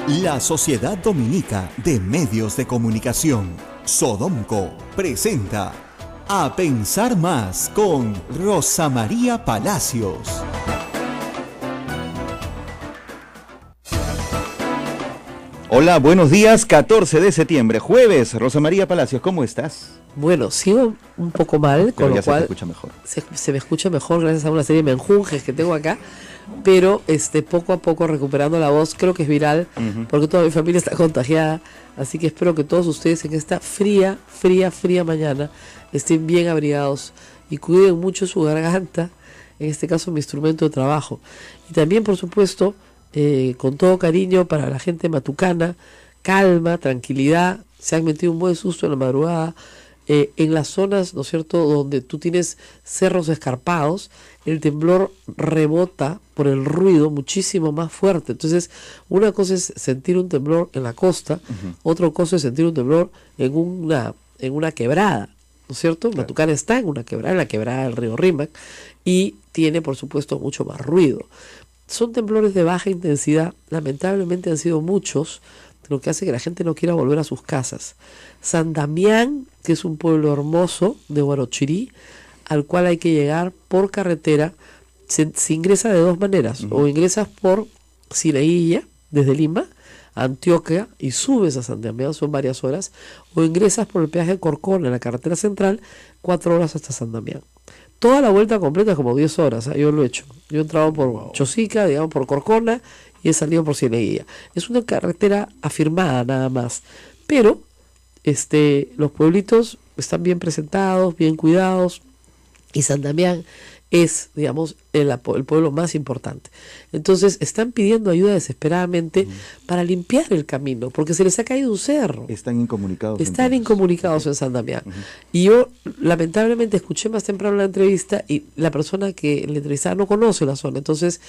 La Sociedad Dominica de Medios de Comunicación, Sodomco, presenta A Pensar Más con Rosa María Palacios. Hola, buenos días, 14 de septiembre, jueves. Rosa María Palacios, ¿cómo estás? Bueno, sigo un poco mal, pero con ya lo cual se te escucha mejor. Se me escucha mejor gracias a una serie de menjunjes que tengo acá, pero poco a poco recuperando la voz. Creo que es viral, porque toda mi familia está contagiada, así que espero que todos ustedes en esta fría mañana estén bien abrigados y cuiden mucho su garganta, en este caso mi instrumento de trabajo. Y también, por supuesto, con todo cariño para la gente matucana, calma, tranquilidad. Se han metido un buen susto en la madrugada. En las zonas, ¿no es cierto?, donde tú tienes cerros escarpados, el temblor rebota por el ruido muchísimo más fuerte. Entonces, una cosa es sentir un temblor en la costa, otra cosa es sentir un temblor en una quebrada, ¿no es cierto? Claro. Matucana está en la quebrada del río Rímac, y tiene, por supuesto, mucho más ruido. Son temblores de baja intensidad, lamentablemente han sido muchos, lo que hace que la gente no quiera volver a sus casas. San Damián, que es un pueblo hermoso de Huarochirí, al cual hay que llegar por carretera, se ingresa de dos maneras, o ingresas por Cieneguilla, desde Lima, Antioquia, y subes a San Damián, son varias horas, o ingresas por el peaje de Corcón en la carretera central, 4 horas hasta San Damián. Toda la vuelta completa es como 10 horas, yo lo he hecho. Yo he entrado por Chosica, digamos por Corcona, y he salido por Cieneguilla. Es una carretera afirmada nada más, pero los pueblitos están bien presentados, bien cuidados, y San Damián es, digamos, el pueblo más importante. Entonces están pidiendo ayuda desesperadamente para limpiar el camino, porque se les ha caído un cerro. Están incomunicados. Están incomunicados en San Damián. Y yo lamentablemente escuché más temprano la entrevista, y la persona que le entrevistaba no conoce la zona, entonces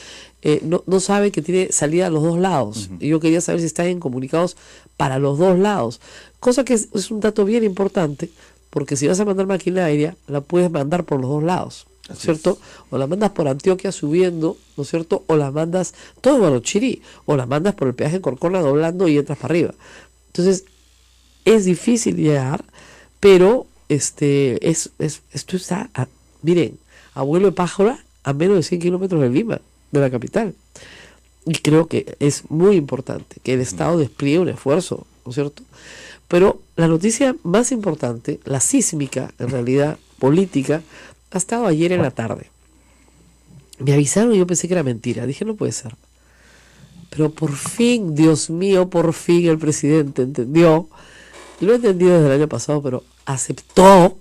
no sabe que tiene salida a los dos lados. Y yo quería saber si están incomunicados para los dos lados, cosa que es un dato bien importante, porque si vas a mandar maquinaria, la puedes mandar por los dos lados, ¿no es cierto? O la mandas por Antioquia subiendo, ¿no es cierto? O la mandas todo Huarochirí, o la mandas por el peaje en Corcona doblando y entras para arriba. Entonces, es difícil llegar, pero esto está, miren, a vuelo de pájaro, a menos de 100 kilómetros de Lima, de la capital. Y creo que es muy importante que el Estado despliegue un esfuerzo, ¿no es cierto? Pero la noticia más importante, la sísmica, en realidad, política, ha estado ayer en la tarde. Me avisaron y yo pensé que era mentira. Dije, no puede ser. Pero por fin, Dios mío, por fin el presidente entendió. Lo he entendido desde el año pasado, pero aceptó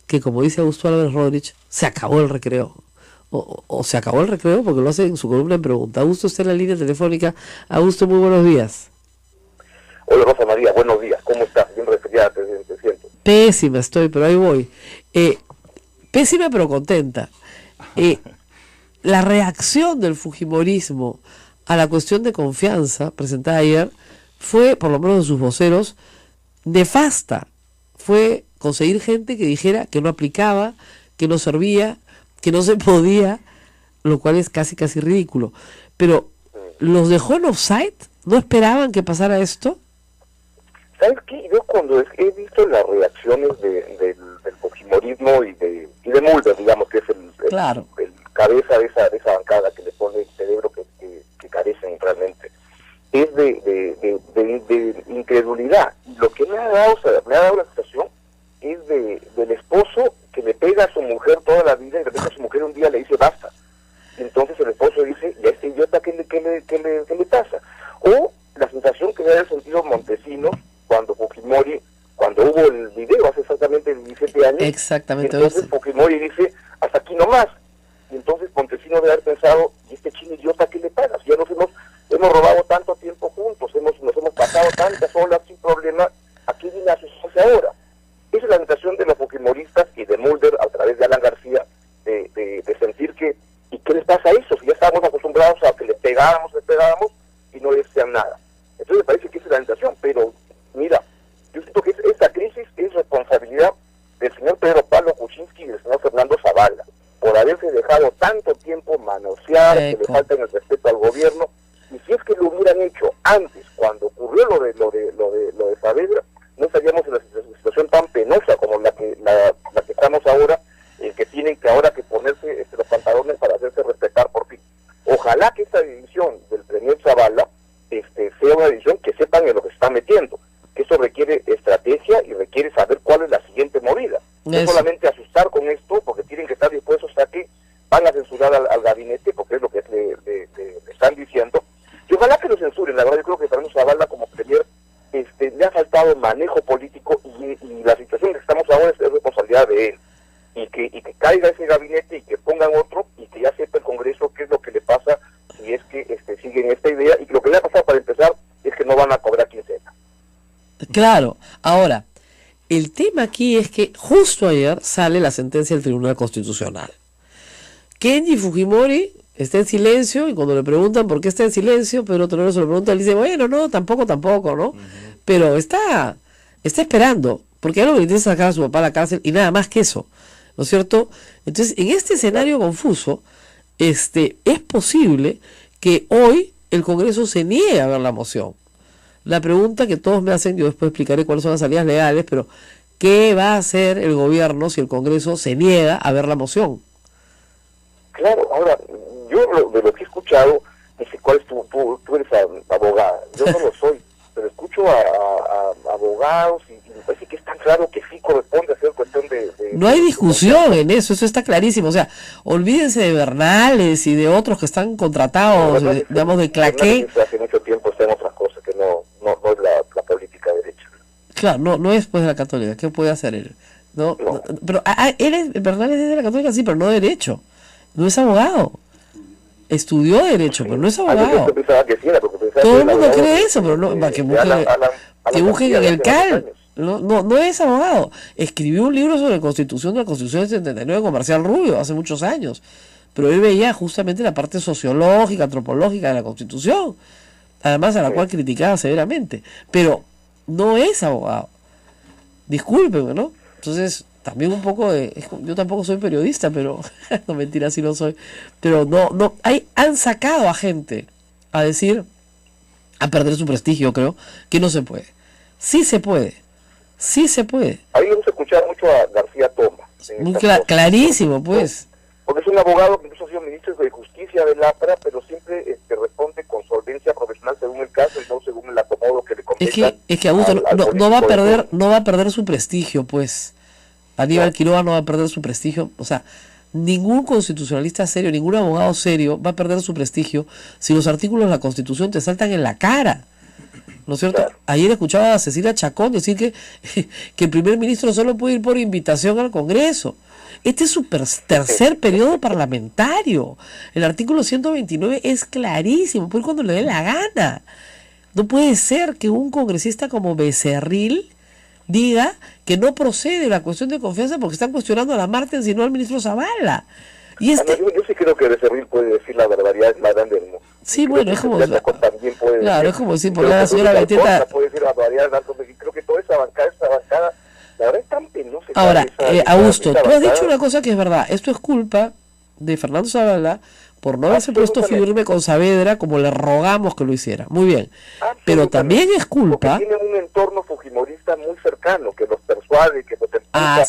que, como dice Augusto Álvarez Rodríguez, se acabó el recreo. O se acabó el recreo, porque lo hace en su columna en Pregunta. Augusto está en la línea telefónica. Augusto, muy buenos días. Hola Rosa María, buenos días. ¿Cómo estás? Bien resfriada, te siento. Pésima estoy, pero ahí voy. Pésima pero contenta. La reacción del fujimorismo a la cuestión de confianza presentada ayer fue, por lo menos de sus voceros, nefasta. Fue conseguir gente que dijera que no aplicaba, que no servía, que no se podía, lo cual es casi ridículo. Pero, ¿los dejó en offside? ¿No esperaban que pasara esto? ¿Sabes qué? Yo cuando he visto las reacciones del fujimorismo y de Mulder, digamos, que es el cabeza de esa bancada que le pone el cerebro que carecen realmente, es de incredulidad. Y lo que me ha dado la sensación es del esposo que le pega a su mujer toda la vida, y de repente a su mujer un día le dice basta. Y entonces el esposo dice, ¿y a este idiota qué le pasa? O la sensación que me da el sentido Montesinos, cuando hubo el video hace exactamente 17 años, exactamente, entonces Fujimori dice, hasta aquí nomás. Y entonces Montesinos debe haber pensado, ¿y este chino idiota qué le pasa? Si ya nos hemos robado tanto tiempo juntos, nos hemos pasado tantas olas sin problema, ¿a qué viene a asustarse ahora? Esa es la sensación de los fujimoristas y de Mulder a través de Alan García, de sentir que, ¿y qué les pasa a eso? Si ya estamos acostumbrados a que le pegábamos y no les sean nada. Entonces me parece que esa es la sensación, pero mira, yo siento que esta crisis es responsabilidad del señor Pedro Pablo Kuczynski y del señor Fernando Zavala, por haberse dejado tanto tiempo manosear, que le falta el respeto al gobierno, y si es que lo hubieran hecho que esta decisión del premier Zavala sea una decisión que sepan en lo que se están metiendo, que eso requiere estrategia y requiere saber cuál es la siguiente movida. No solamente asustar con esto, porque tienen que estar dispuestos a que van a censurar al gabinete, porque es lo que le están diciendo, y ojalá que lo censuren. La verdad, yo creo que Fernando Zavala como premier le ha faltado manejo político, y la situación en que estamos ahora es responsabilidad de él, y que caiga ese gabinete y que pongan otro, y que ya sepa el Congreso qué es lo que le pasa si es que siguen esta idea, y que lo que le ha pasado para empezar es que no van a cobrar quincena. Claro, ahora, el tema aquí es que justo ayer sale la sentencia del Tribunal Constitucional. Kenji Fujimori está en silencio, y cuando le preguntan por qué está en silencio, Pedro Tonero se lo pregunta, él dice, bueno, no, tampoco, ¿no? Pero está esperando, porque algo que interesa sacar a su papá a la cárcel, y nada más que eso, ¿no es cierto? Entonces, en este escenario confuso, es posible que hoy el Congreso se niegue a ver la moción. La pregunta que todos me hacen, yo después explicaré cuáles son las salidas legales, pero ¿qué va a hacer el gobierno si el Congreso se niega a ver la moción? Claro, ahora, yo de lo que he escuchado, dice, ¿cuál es tú eres abogada? Yo no lo soy, pero escucho a abogados y me parece que es tan claro que sí corresponde hacer cuestión de... No hay discusión en eso está clarísimo. O sea, olvídense de Bernales y de otros que están contratados, digamos, de Claqué. Hace mucho tiempo está en otras cosas, que no es la política derecha. Claro, no es pues de la Católica. ¿Qué puede hacer él? No. Pero Bernales es de la Católica, sí, pero no de derecho. No es abogado. Estudió derecho, pero no es abogado. Todo el mundo cree eso, pero no, que busquen en el CAL. No es abogado. Escribió un libro sobre Constitución de la Constitución del 79 con Marcial Rubio hace muchos años, pero él veía justamente la parte sociológica, antropológica de la Constitución, además a la cual criticaba severamente, pero no es abogado. Discúlpeme, ¿no? Entonces, también un poco yo tampoco soy periodista, pero no, mentira, sí lo soy, pero han sacado a gente a decir, a perder su prestigio, creo, que no se puede. Sí se puede. A mí me gusta escuchar mucho a García Toma. Muy clarísimo, pues. Porque es un abogado que incluso ha sido ministro de Justicia del APRA, pero siempre responde con solvencia profesional según el caso y no según el acomodo que le compete. Es que Augusto no va a perder su prestigio, pues. Aníbal Quiroga no va a perder su prestigio. O sea, ningún constitucionalista serio, ningún abogado serio va a perder su prestigio si los artículos de la Constitución te saltan en la cara. ¿No es cierto? Claro. Ayer escuchaba a Cecilia Chacón decir que el primer ministro solo puede ir por invitación al Congreso. Este es su tercer periodo parlamentario. El artículo 129 es clarísimo, puede ir cuando le dé la gana. No puede ser que un congresista como Becerril diga que no procede la cuestión de confianza porque están cuestionando a la Martens y no al ministro Zavala. Y yo sí creo que Becerril puede decir la barbaridad más grande del mundo. Sí, bueno, es como... Claro, es como decir, por la señora Beteta... Puede decir la barbaridad, creo que toda esa bancada, la verdad es tan penosa. Ahora, Augusto, tú has dicho una cosa que es verdad. Esto es culpa de Fernando Zavala por no haberse puesto firme con Saavedra como le rogamos que lo hiciera. Muy bien. Pero también es culpa... Porque tienen un entorno fujimorista muy cercano, que los persuade, que los empuja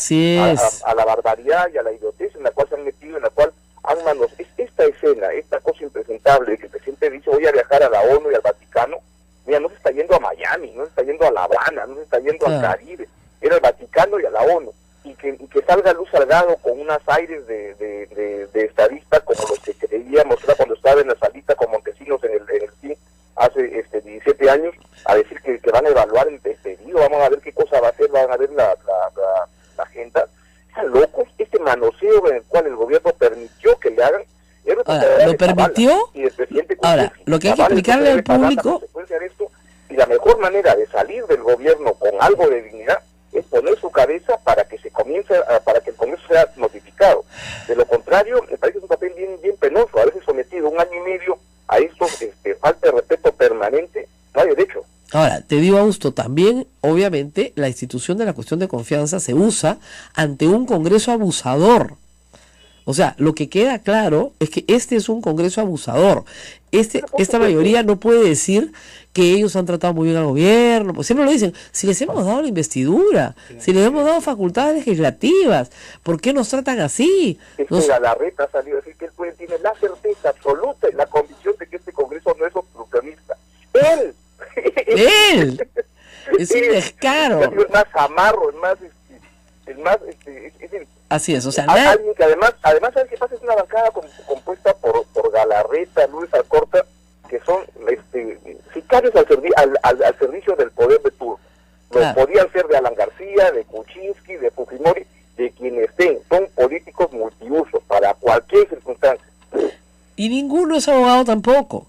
a la barbaridad y a la idiotez en la cual se han metido, en la cual han manos. Esta escena, esta cosa impresentable de que el presidente dice voy a viajar a la ONU y al Vaticano, mira, no se está yendo a Miami, no se está yendo a La Habana, no se está yendo al Caribe, era al Vaticano y a la ONU. Y que salga Luz Salgado con unas aires de estadista como los que creíamos cuando estaba en la salita con Montesinos en el CIN hace 17 años, a decir que van a evaluar el pedido, vamos a ver qué cosa va a hacer, van a ver la agenda. Están locos. Este manoseo en el cual el gobierno permitió que le hagan, ¿lo permitió? Y el presidente ahora, lo que hay que explicarle al público... Y la mejor manera de salir del gobierno con algo de dignidad es poner su cabeza para que se comience, para que el Congreso sea notificado. De lo contrario, me parece que es un papel bien penoso, a veces sometido 1 año y medio a esto, falta de respeto permanente, no hay derecho. Ahora, te digo, Augusto, también, obviamente, la institución de la cuestión de confianza se usa ante un Congreso abusador. O sea, lo que queda claro es que este es un Congreso abusador. esta mayoría no puede decir que ellos han tratado muy bien al gobierno, pues siempre lo dicen, si les hemos dado la investidura, si les hemos dado facultades legislativas, ¿por qué nos tratan así? Galarreta ha salido a decir que él tiene la certeza absoluta y la convicción de que este Congreso no es obstruccionista. ¡Él! Es un descaro. Es más amarro, así es, o sea, alguien que además ¿sabes qué pasa? Es una bancada compuesta por Galarreta, Luis Alcorta, que son sicarios al servicio del poder de turno. Claro. Podían ser de Alan García, de Kuczynski, de Fujimori, de quienes estén. Son políticos multiusos para cualquier circunstancia. Y ninguno es abogado tampoco.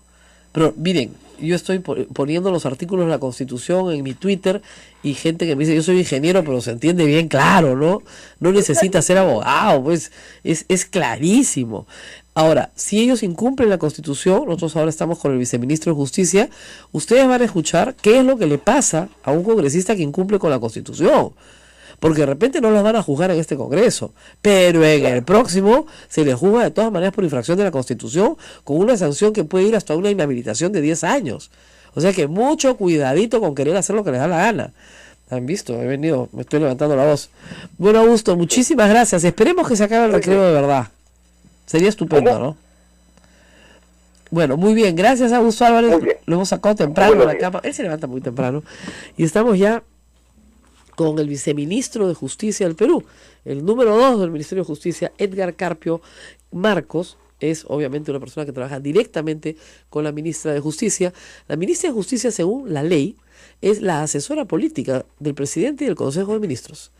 Pero miren, yo estoy poniendo los artículos de la Constitución en mi Twitter y gente que me dice, yo soy ingeniero, pero se entiende bien claro, ¿no? No necesita ser abogado, pues es clarísimo. Ahora, si ellos incumplen la Constitución, nosotros ahora estamos con el viceministro de Justicia, ustedes van a escuchar qué es lo que le pasa a un congresista que incumple con la Constitución. Porque de repente no los van a juzgar en este Congreso, pero en el próximo se les juzga de todas maneras por infracción de la Constitución, con una sanción que puede ir hasta una inhabilitación de 10 años. O sea que mucho cuidadito con querer hacer lo que les da la gana. ¿Han visto? He venido, me estoy levantando la voz. Bueno, Augusto, muchísimas gracias. Esperemos que se acabe el recreo de verdad. Sería estupendo, ¿no? Bueno, muy bien. Gracias, Augusto Álvarez. Lo hemos sacado temprano de la cama. Él se levanta muy temprano. Y estamos ya con el viceministro de Justicia del Perú, el número 2 del Ministerio de Justicia, Edgar Carpio Marcos. Es obviamente una persona que trabaja directamente con la ministra de Justicia. La ministra de Justicia, según la ley, es la asesora política del presidente y del Consejo de Ministros.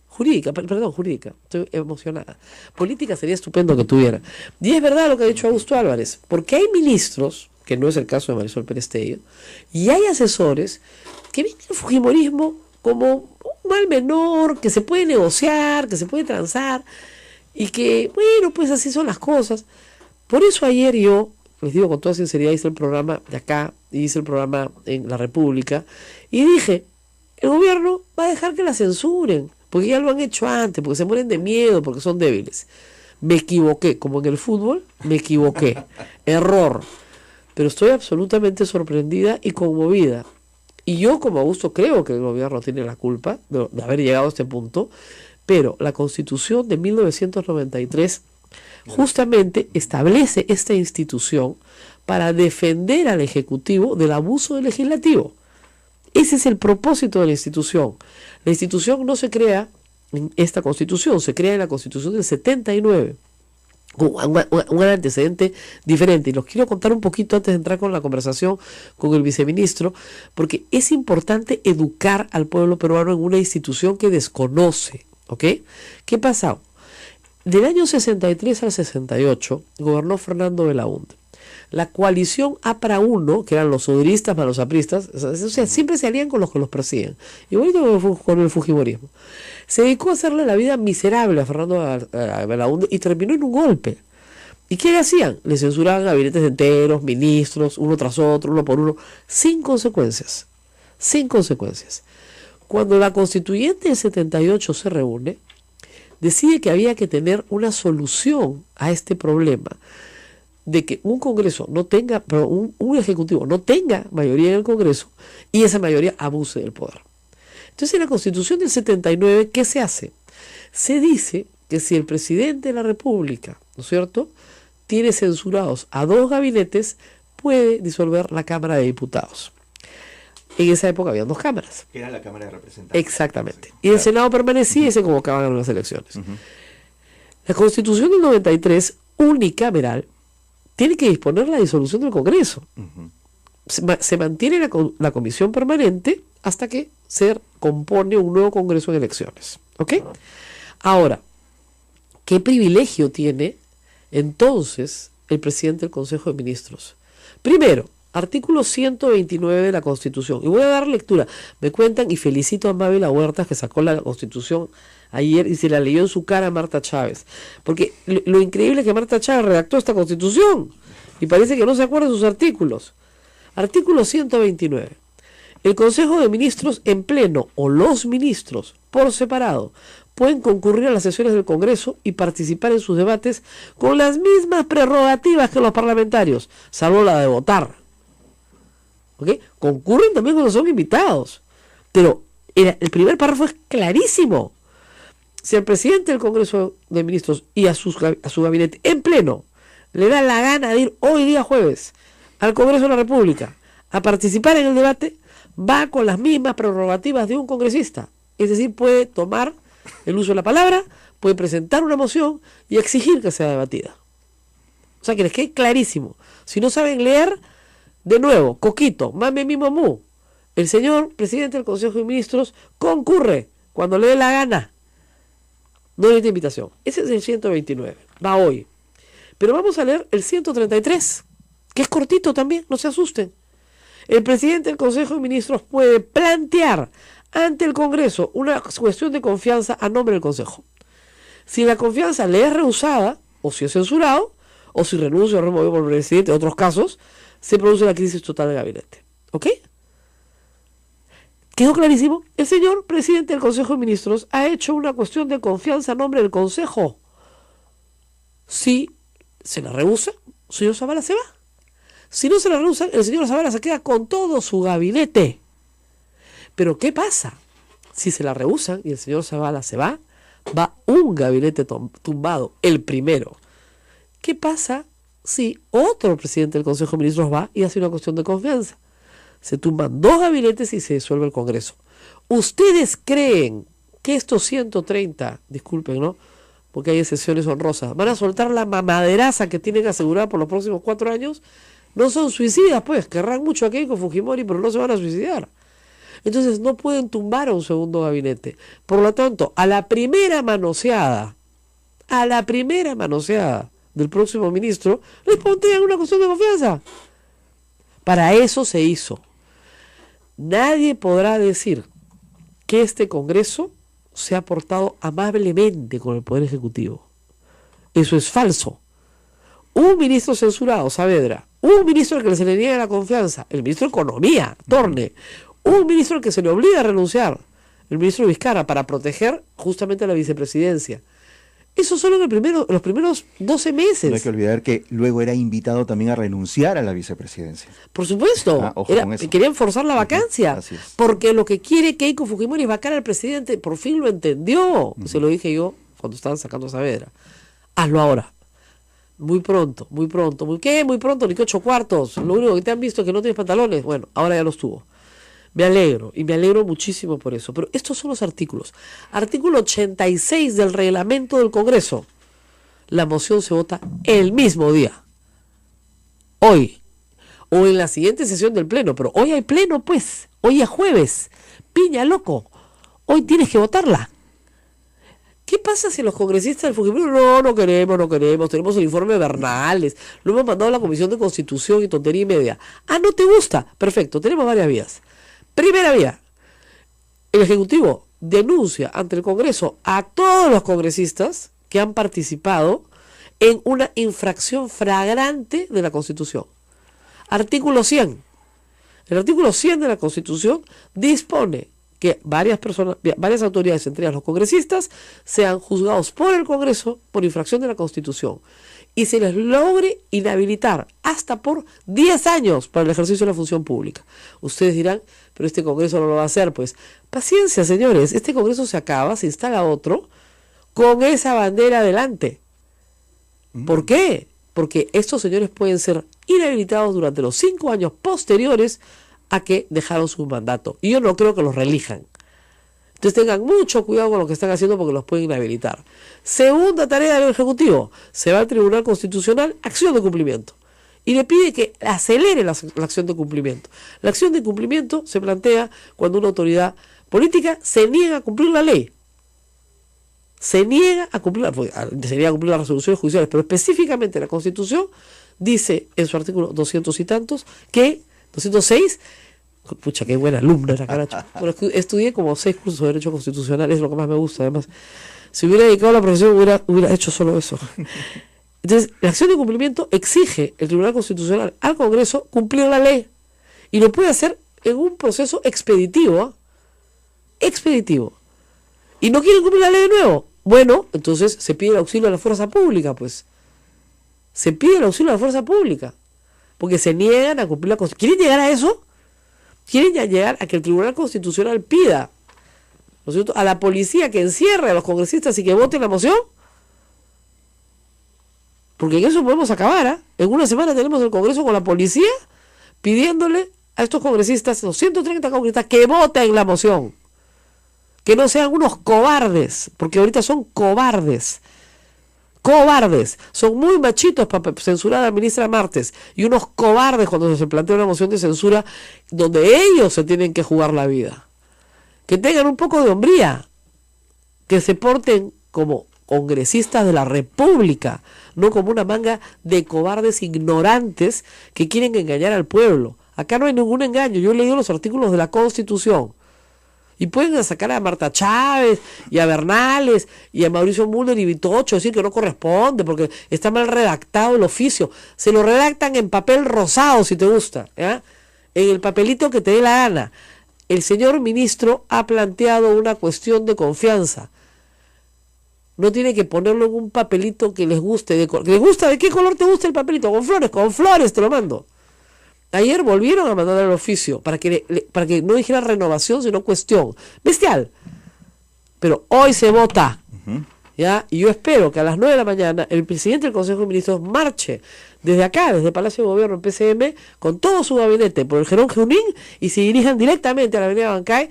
Jurídica, estoy emocionada. Política sería estupendo que tuviera. Y es verdad lo que ha dicho Augusto Álvarez, porque hay ministros, que no es el caso de Marisol Pérez Tello, y hay asesores que ven el fujimorismo como un mal menor, que se puede negociar, que se puede transar, y que, bueno, pues así son las cosas. Por eso ayer yo, les digo con toda sinceridad, hice el programa de acá, hice el programa en La República, y dije, el gobierno va a dejar que la censuren, porque ya lo han hecho antes, porque se mueren de miedo, porque son débiles. Me equivoqué, como en el fútbol, me equivoqué. Error. Pero estoy absolutamente sorprendida y conmovida. Y yo, como Augusto, creo que el gobierno tiene la culpa de haber llegado a este punto, pero la Constitución de 1993 justamente establece esta institución para defender al Ejecutivo del abuso del Legislativo. Ese es el propósito de la institución. La institución no se crea en esta Constitución, se crea en la Constitución del 79. Un antecedente diferente, y los quiero contar un poquito antes de entrar con la conversación con el viceministro, porque es importante educar al pueblo peruano en una institución que desconoce, ¿ok? ¿Qué pasó? Del año 63 al 68 gobernó Fernando Belaúnde. La coalición APRA 1, que eran los soderistas más los apristas, o sea, siempre se alían con los que los persiguen, igualito con el fujimorismo, se dedicó a hacerle la vida miserable a Fernando Belaúnde y terminó en un golpe. ¿Y qué le hacían? Le censuraban gabinetes enteros, ministros, uno tras otro, uno por uno, sin consecuencias. Sin consecuencias. Cuando la constituyente del 78 se reúne, decide que había que tener una solución a este problema de que un Congreso no tenga, pero un Ejecutivo no tenga mayoría en el Congreso y esa mayoría abuse del poder. Entonces, en la Constitución del 79, ¿qué se hace? Se dice que si el presidente de la República, ¿no es cierto?, tiene censurados a 2 gabinetes, puede disolver la Cámara de Diputados. En esa época había 2 cámaras. Que era la Cámara de Representantes. Exactamente. Y el Senado permanecía y se convocaban en las elecciones. La Constitución del 93, unicameral, tiene que disponer la disolución del Congreso. Se mantiene la comisión permanente hasta que se compone un nuevo Congreso en elecciones. ¿Ok? Ahora, ¿qué privilegio tiene entonces el presidente del Consejo de Ministros? Primero, artículo 129 de la Constitución. Y voy a dar lectura. Me cuentan, y felicito a Mávila Huertas, que sacó la Constitución ayer y se la leyó en su cara a Marta Chávez. Porque lo increíble es que Marta Chávez redactó esta Constitución y parece que no se acuerda de sus artículos. Artículo 129. El Consejo de Ministros en pleno, o los ministros por separado, pueden concurrir a las sesiones del Congreso y participar en sus debates con las mismas prerrogativas que los parlamentarios, salvo la de votar. ¿Ok? Concurren también cuando son invitados. Pero el primer párrafo es clarísimo. Si al presidente del Congreso de Ministros y a su gabinete en pleno le da la gana de ir hoy día jueves al Congreso de la República a participar en el debate, va con las mismas prerrogativas de un congresista. Es decir, puede tomar el uso de la palabra, puede presentar una moción y exigir que sea debatida. O sea, que les quede clarísimo. Si no saben leer, de nuevo, coquito, mame mi mamú. El señor presidente del Consejo de Ministros concurre cuando le dé la gana. No necesita invitación. Ese es el 129. Va hoy. Pero vamos a leer el 133, que es cortito también, no se asusten. El presidente del Consejo de Ministros puede plantear ante el Congreso una cuestión de confianza a nombre del Consejo. Si la confianza le es rehusada, o si es censurado, o si renuncia o removido por el presidente, en otros casos, se produce la crisis total del gabinete. ¿Ok? ¿Quedó clarísimo? El señor presidente del Consejo de Ministros ha hecho una cuestión de confianza a nombre del Consejo. Si se la rehúsa, el señor Zavala se va. Si no se la rehusan, el señor Zavala se queda con todo su gabinete. Pero ¿qué pasa? Si se la rehusan y el señor Zavala se va, va un gabinete tumbado, el primero. ¿Qué pasa si otro presidente del Consejo de Ministros va y hace una cuestión de confianza? Se tumban dos gabinetes y se disuelve el Congreso. ¿Ustedes creen que estos 130, disculpen, ¿no?, porque hay excepciones honrosas, van a soltar la mamaderaza que tienen asegurada por los próximos 4 años? No son suicidas, pues, querrán mucho a Keiko Fujimori, pero no se van a suicidar. Entonces no pueden tumbar a un segundo gabinete. Por lo tanto, a la primera manoseada del próximo ministro, les plantean una cuestión de confianza. Para eso se hizo. Nadie podrá decir que este Congreso se ha portado amablemente con el Poder Ejecutivo. Eso es falso. Un ministro censurado, Saavedra, un ministro al que se le niega la confianza, el ministro de Economía, Torne, un ministro al que se le obliga a renunciar, el ministro Vizcarra, para proteger justamente a la vicepresidencia. Eso solo en los primeros 12 meses. No hay que olvidar que luego era invitado también a renunciar a la vicepresidencia. Por supuesto, querían forzar la vacancia, así es. Porque lo que quiere Keiko Fujimori es vacar al presidente. Por fin lo entendió. Se lo dije yo cuando estaban sacando a Saavedra. Hazlo ahora. Muy pronto. ¿Qué? Muy pronto, ni que 8 cuartos. Lo único que te han visto es que no tienes pantalones. Bueno, ahora ya los tuvo. Me alegro, y me alegro muchísimo por eso. Pero estos son los artículos. Artículo 86 del reglamento del Congreso. La moción se vota el mismo día. Hoy. O en la siguiente sesión del Pleno. Pero hoy hay Pleno, pues. Hoy es jueves. Piña, loco. Hoy tienes que votarla. ¿Qué pasa si los congresistas del Fujimori no queremos, tenemos el informe Bernales, lo hemos mandado a la Comisión de Constitución y tontería y media? Ah, ¿no te gusta? Perfecto, tenemos varias vías. Primera vía, el Ejecutivo denuncia ante el Congreso a todos los congresistas que han participado en una infracción flagrante de la Constitución. Artículo 100. El artículo 100 de la Constitución dispone que varias autoridades, entre ellas los congresistas, sean juzgados por el Congreso por infracción de la Constitución y se les logre inhabilitar hasta por 10 años para el ejercicio de la función pública. Ustedes dirán, pero este Congreso no lo va a hacer. Pues paciencia, señores, este Congreso se acaba, se instala otro con esa bandera adelante. ¿Por qué? Porque estos señores pueden ser inhabilitados durante los 5 años posteriores a que dejaron su mandato. Y yo no creo que los reelijan. Entonces tengan mucho cuidado con lo que están haciendo porque los pueden inhabilitar. Segunda tarea del Ejecutivo. Se va al Tribunal Constitucional, acción de cumplimiento. Y le pide que acelere la acción de cumplimiento. La acción de cumplimiento se plantea cuando una autoridad política se niega a cumplir la ley. Se niega a cumplir las resoluciones judiciales, pero específicamente la Constitución dice en su artículo 200 y tantos que 206, pucha, qué buena alumna era, caracho. Bueno, estudié como 6 cursos de Derecho Constitucional, es lo que más me gusta, además. Si hubiera dedicado a la profesión, hubiera hecho solo eso. Entonces, la acción de cumplimiento exige el Tribunal Constitucional al Congreso cumplir la ley. Y lo puede hacer en un proceso expeditivo. Expeditivo. y no quieren cumplir la ley de nuevo. Bueno, entonces se pide el auxilio a la fuerza pública, pues. Se pide el auxilio a la fuerza pública. Porque se niegan a cumplir la Constitución. ¿Quieren llegar a eso? ¿Quieren ya llegar a que el Tribunal Constitucional pida, ¿no es cierto?, a la policía que encierre a los congresistas y que voten la moción? Porque en eso podemos acabar, ¿eh? En una semana tenemos el Congreso con la policía pidiéndole a estos congresistas, los 130 congresistas, que voten la moción. Que no sean unos cobardes, porque ahorita son cobardes. Cobardes. Son muy machitos para censurar a la ministra Martes. Y unos cobardes cuando se plantea una moción de censura donde ellos se tienen que jugar la vida. Que tengan un poco de hombría. Que se porten como congresistas de la República, no como una manga de cobardes ignorantes que quieren engañar al pueblo. Acá no hay ningún engaño. Yo he leído los artículos de la Constitución. Y pueden sacar a Marta Chávez y a Bernales y a Mauricio Müller y Vitocho, decir que no corresponde porque está mal redactado el oficio. Se lo redactan en papel rosado si te gusta, ¿ya? En el papelito que te dé la gana. El señor ministro ha planteado una cuestión de confianza. No tiene que ponerlo en un papelito que les guste. ¿Les gusta? ¿De qué color te gusta el papelito? Con flores te lo mando. Ayer volvieron a mandar el oficio para que no dijera renovación, sino cuestión. Bestial. Pero hoy se vota. ¿Ya? Y yo espero que a las 9 de la mañana el presidente del Consejo de Ministros marche desde acá, desde el Palacio de Gobierno, en PCM, con todo su gabinete por el Jerón Junín y se dirijan directamente a la Avenida Bancay,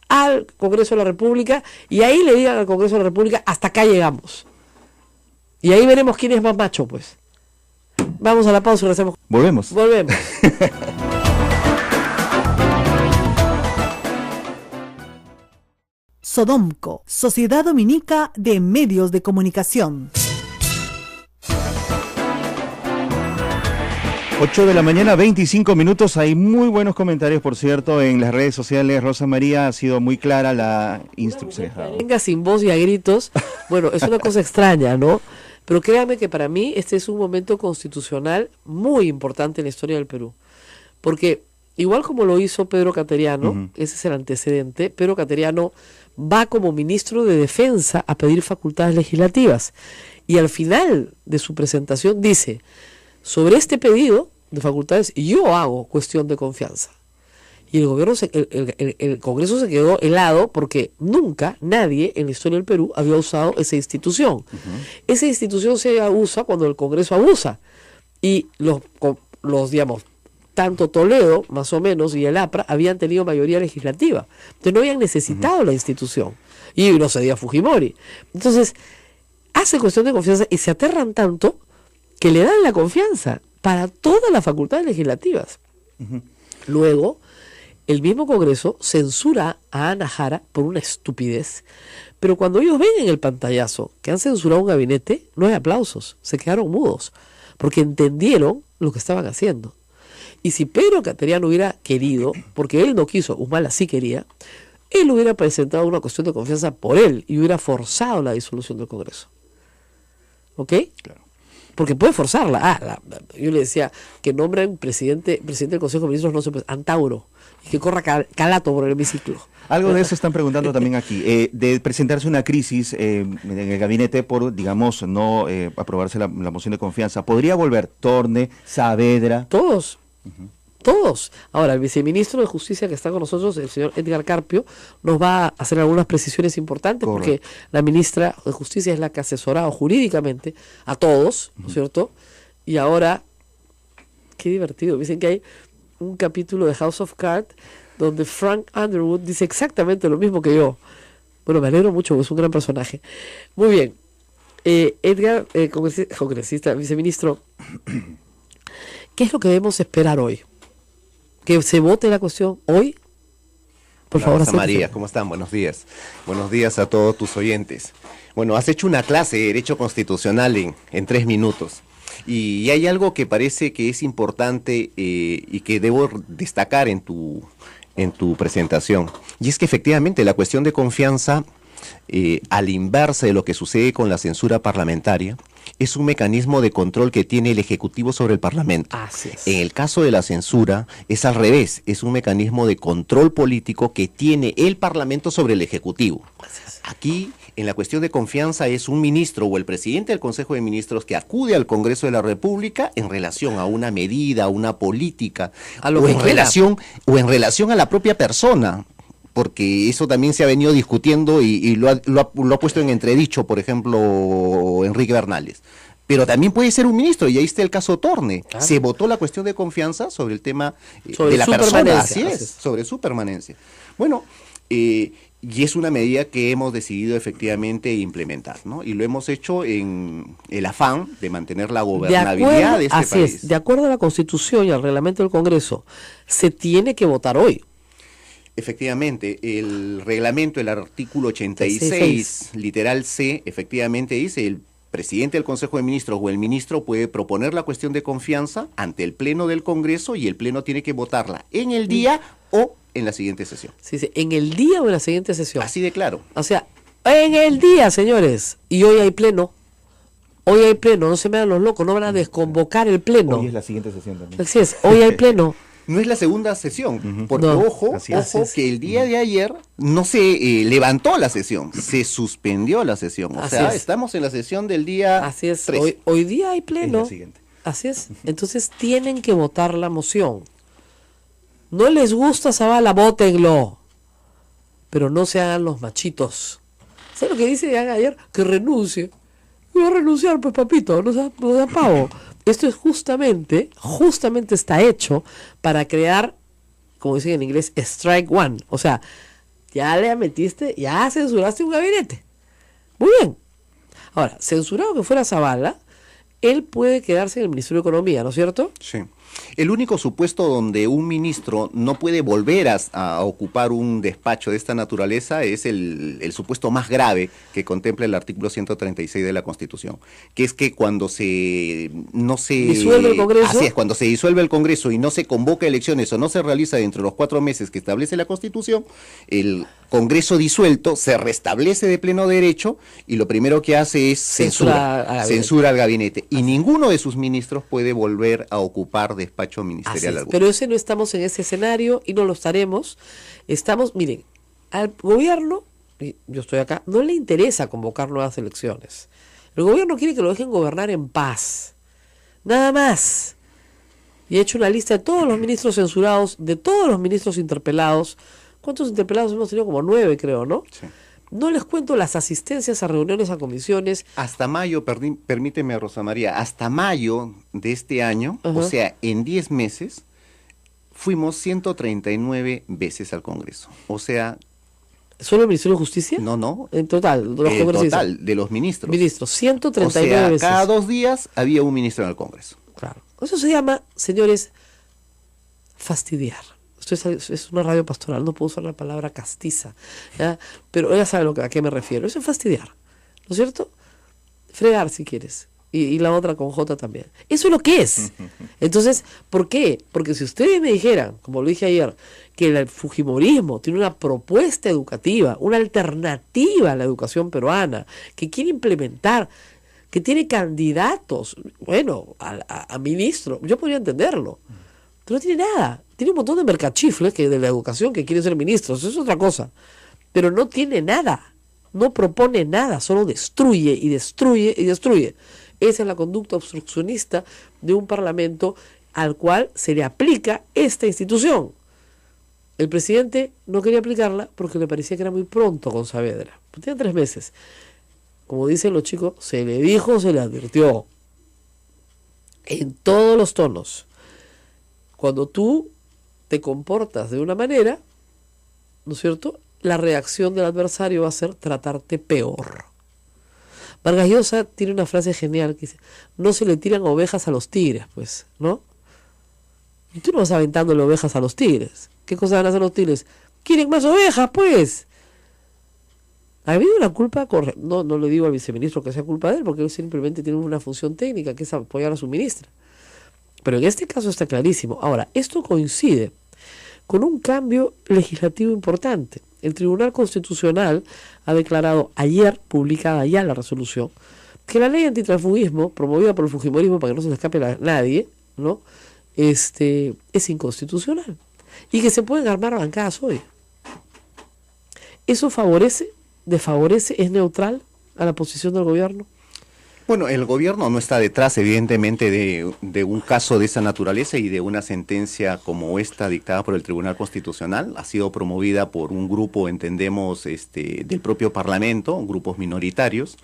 al Congreso de la República, y ahí le digan al Congreso de la República, hasta acá llegamos. Y ahí veremos quién es más macho, pues. Vamos a la pausa y regresamos. Volvemos. Sodomco, Sociedad Dominica de Medios de Comunicación. 8 de la mañana, 25 minutos. Hay muy buenos comentarios, por cierto, en las redes sociales. Rosa María, ha sido muy clara la instrucción. Venga sin voz y a gritos. Bueno, es una cosa extraña, ¿no? Pero créanme que para mí este es un momento constitucional muy importante en la historia del Perú. Porque igual como lo hizo Pedro Cateriano, ese es el antecedente, Pedro Cateriano va como ministro de Defensa a pedir facultades legislativas. Y al final de su presentación dice, sobre este pedido de facultades yo hago cuestión de confianza. Y el gobierno, el Congreso se quedó helado porque nunca nadie en la historia del Perú había usado esa institución. Esa institución se usa cuando el Congreso abusa. Y los digamos, tanto Toledo, más o menos, y el APRA habían tenido mayoría legislativa. Entonces no habían necesitado la institución. Y lo cedía Fujimori. Entonces, hace cuestión de confianza y se aterran tanto que le dan la confianza para todas las facultades legislativas. Luego, el mismo Congreso censura a Ana Jara por una estupidez, pero cuando ellos ven en el pantallazo que han censurado un gabinete, no hay aplausos, se quedaron mudos, porque entendieron lo que estaban haciendo. Y si Pedro Cateriano hubiera querido, porque él no quiso, Humala sí quería, él hubiera presentado una cuestión de confianza por él y hubiera forzado la disolución del Congreso. ¿Ok? Claro. Porque puede forzarla. Yo le decía que nombren presidente del Consejo de Ministros, no sé, pues, Antauro, y que corra Calato por el hemiciclo. Algo de eso están preguntando también aquí, de presentarse una crisis en el gabinete por, digamos, no aprobarse la moción de confianza. ¿Podría volver Torne, Saavedra? Todos. Todos. Ahora, el viceministro de Justicia que está con nosotros, el señor Edgar Carpio, nos va a hacer algunas precisiones importantes. Correcto. Porque la ministra de Justicia es la que ha asesorado jurídicamente a todos, ¿no es cierto? Y ahora, qué divertido, dicen que hay un capítulo de House of Cards donde Frank Underwood dice exactamente lo mismo que yo. Bueno, me alegro mucho, porque es un gran personaje. Muy bien. Edgar, congresista, viceministro, ¿qué es lo que debemos esperar hoy? ¿Que se vote la cuestión hoy? Por favor, Rosa María, ¿cómo están? Buenos días. Buenos días a todos tus oyentes. Bueno, has hecho una clase de Derecho Constitucional en 3 minutos. Y hay algo que parece que es importante y que debo destacar en tu presentación. Y es que efectivamente la cuestión de confianza, al inversa de lo que sucede con la censura parlamentaria, es un mecanismo de control que tiene el Ejecutivo sobre el Parlamento. Así es. En el caso de la censura es al revés, es un mecanismo de control político que tiene el Parlamento sobre el Ejecutivo. Aquí, en la cuestión de confianza, es un ministro o el presidente del Consejo de Ministros que acude al Congreso de la República en relación a una medida, a una política, o en relación a la propia persona. Porque eso también se ha venido discutiendo y lo ha puesto en entredicho, por ejemplo, Enrique Bernales. Pero también puede ser un ministro, y ahí está el caso Torne. Claro. Se votó la cuestión de confianza sobre el tema de la persona, así es, sobre su permanencia. Bueno, y es una medida que hemos decidido efectivamente implementar, ¿no? Y lo hemos hecho en el afán de mantener la gobernabilidad de este país. Es, de acuerdo a la Constitución y al reglamento del Congreso, se tiene que votar hoy. Efectivamente, el reglamento, el artículo 86, literal C, efectivamente dice, el presidente del Consejo de Ministros o el ministro puede proponer la cuestión de confianza ante el Pleno del Congreso y el Pleno tiene que votarla en el día o en la siguiente sesión. Sí, en el día o en la siguiente sesión. Así de claro. O sea, en el día, señores, y hoy hay Pleno. Hoy hay Pleno, no se me dan los locos, no van a desconvocar el Pleno. Hoy es la siguiente sesión también. Así es, hoy hay Pleno. No es la segunda sesión, porque ojo que el día de ayer no se levantó la sesión, se suspendió la sesión. O sea, estamos en la sesión del día Así es, 3. Hoy día hay Pleno. Es la siguiente. Así es, entonces tienen que votar la moción. No les gusta Zavala, vótenlo. Pero no se hagan los machitos. ¿Sabes lo que dice ayer? Que renuncie. Voy a renunciar, pues papito, no sea pavo. Esto es justamente está hecho para crear, como dicen en inglés, strike one. O sea, ya le metiste, ya censuraste un gabinete. Muy bien. Ahora, censurado que fuera Zavala, él puede quedarse en el Ministerio de Economía, ¿no es cierto? Sí. El único supuesto donde un ministro no puede volver a ocupar un despacho de esta naturaleza es el supuesto más grave que contempla el artículo 136 de la Constitución, que es que cuando no se disuelve el Congreso. Así es, cuando se disuelve el Congreso y no se convoca elecciones o no se realiza dentro de los 4 meses que establece la Constitución, el Congreso disuelto se restablece de pleno derecho y lo primero que hace es censura al gabinete. Y ninguno de sus ministros puede volver a ocupar despacho ministerial alguno. Pero no estamos en ese escenario y no lo estaremos. Miren, al gobierno, y yo estoy acá, no le interesa convocar nuevas elecciones. El gobierno quiere que lo dejen gobernar en paz. Nada más. Y he hecho una lista de todos los ministros censurados, de todos los ministros interpelados. ¿Cuántos interpelados hemos tenido? Como 9, creo, ¿no? Sí. No les cuento las asistencias a reuniones, a comisiones. Hasta mayo, permíteme, Rosa María, hasta mayo de este año, o sea, en 10 meses, fuimos 139 veces al Congreso. O sea... ¿Solo el Ministerio de Justicia? No. En total, de los congresistas. Total, de los ministros. 139 veces. Cada 2 días había un ministro en el Congreso. Claro. Eso se llama, señores, fastidiar. Esto es una radio pastoral, no puedo usar la palabra castiza, ¿ya? Pero ella sabe a qué me refiero. Eso es fastidiar, ¿no es cierto? Fregar si quieres. Y la otra con J también. Eso es lo que es. Entonces, ¿por qué? Porque si ustedes me dijeran, como lo dije ayer, que el fujimorismo tiene una propuesta educativa, una alternativa a la educación peruana, que quiere implementar, que tiene candidatos, bueno, a ministro, yo podría entenderlo. Pero no tiene nada. Tiene un montón de mercachifles de la educación que quieren ser ministros. Eso es otra cosa. Pero no tiene nada. No propone nada. Solo destruye y destruye y destruye. Esa es la conducta obstruccionista de un parlamento al cual se le aplica esta institución. El presidente no quería aplicarla porque le parecía que era muy pronto con Saavedra. Tiene 3 meses. Como dicen los chicos, se le dijo, se le advirtió. En todos los tonos. Cuando tú te comportas de una manera, ¿no es cierto?, la reacción del adversario va a ser tratarte peor. Vargas Llosa tiene una frase genial que dice, no se le tiran ovejas a los tigres, pues, ¿no? Y tú no vas aventándole ovejas a los tigres. ¿Qué cosa van a hacer los tigres? ¡Quieren más ovejas, pues! Ha habido una culpa, no le digo al viceministro que sea culpa de él, porque él simplemente tiene una función técnica, que es apoyar a su ministra. Pero en este caso está clarísimo. Ahora, esto coincide con un cambio legislativo importante. El Tribunal Constitucional ha declarado ayer, publicada ya la resolución, que la ley antitransfugismo, promovida por el fujimorismo para que no se le escape a nadie, ¿no? Es inconstitucional. Y que se pueden armar bancadas hoy. ¿Eso favorece, desfavorece, es neutral a la posición del gobierno? Bueno, el gobierno no está detrás, evidentemente, de un caso de esa naturaleza y de una sentencia como esta dictada por el Tribunal Constitucional. Ha sido promovida por un grupo, entendemos, del propio Parlamento, grupos minoritarios,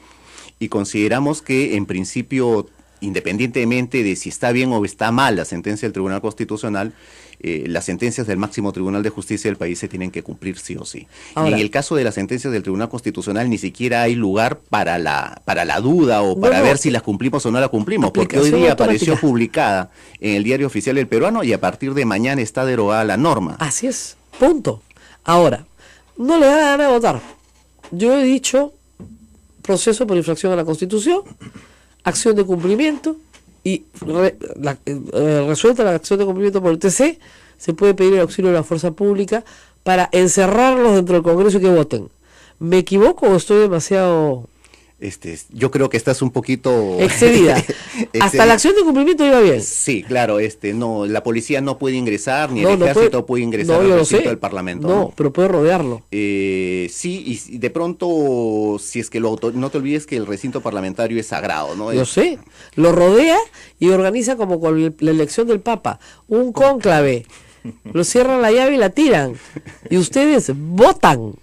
y consideramos que, en principio, independientemente de si está bien o está mal la sentencia del Tribunal Constitucional, las sentencias del máximo Tribunal de Justicia del país se tienen que cumplir sí o sí. Ahora, y en el caso de las sentencias del Tribunal Constitucional ni siquiera hay lugar para la duda o para ver si las cumplimos o no las cumplimos, porque hoy día apareció publicada en el Diario Oficial del Peruano y a partir de mañana está derogada la norma. Así es, punto. Ahora, no le da la gana de votar. Yo he dicho proceso por infracción a la Constitución, acción de cumplimiento, y resuelta la acción de cumplimiento por el TC, se puede pedir el auxilio de la fuerza pública para encerrarlos dentro del Congreso y que voten. ¿Me equivoco o estoy demasiado...? Yo creo que estás un poquito... excedida. Hasta la acción de cumplimiento iba bien. Sí, claro, no, la policía no puede ingresar, ni el ejército puede ingresar al recinto del Parlamento. No, pero puede rodearlo. Sí, y de pronto, si es que no te olvides que el recinto parlamentario es sagrado, ¿no? Yo sé, lo rodea y organiza como con la elección del Papa, un cónclave. Lo cierran la llave y la tiran. Y ustedes votan.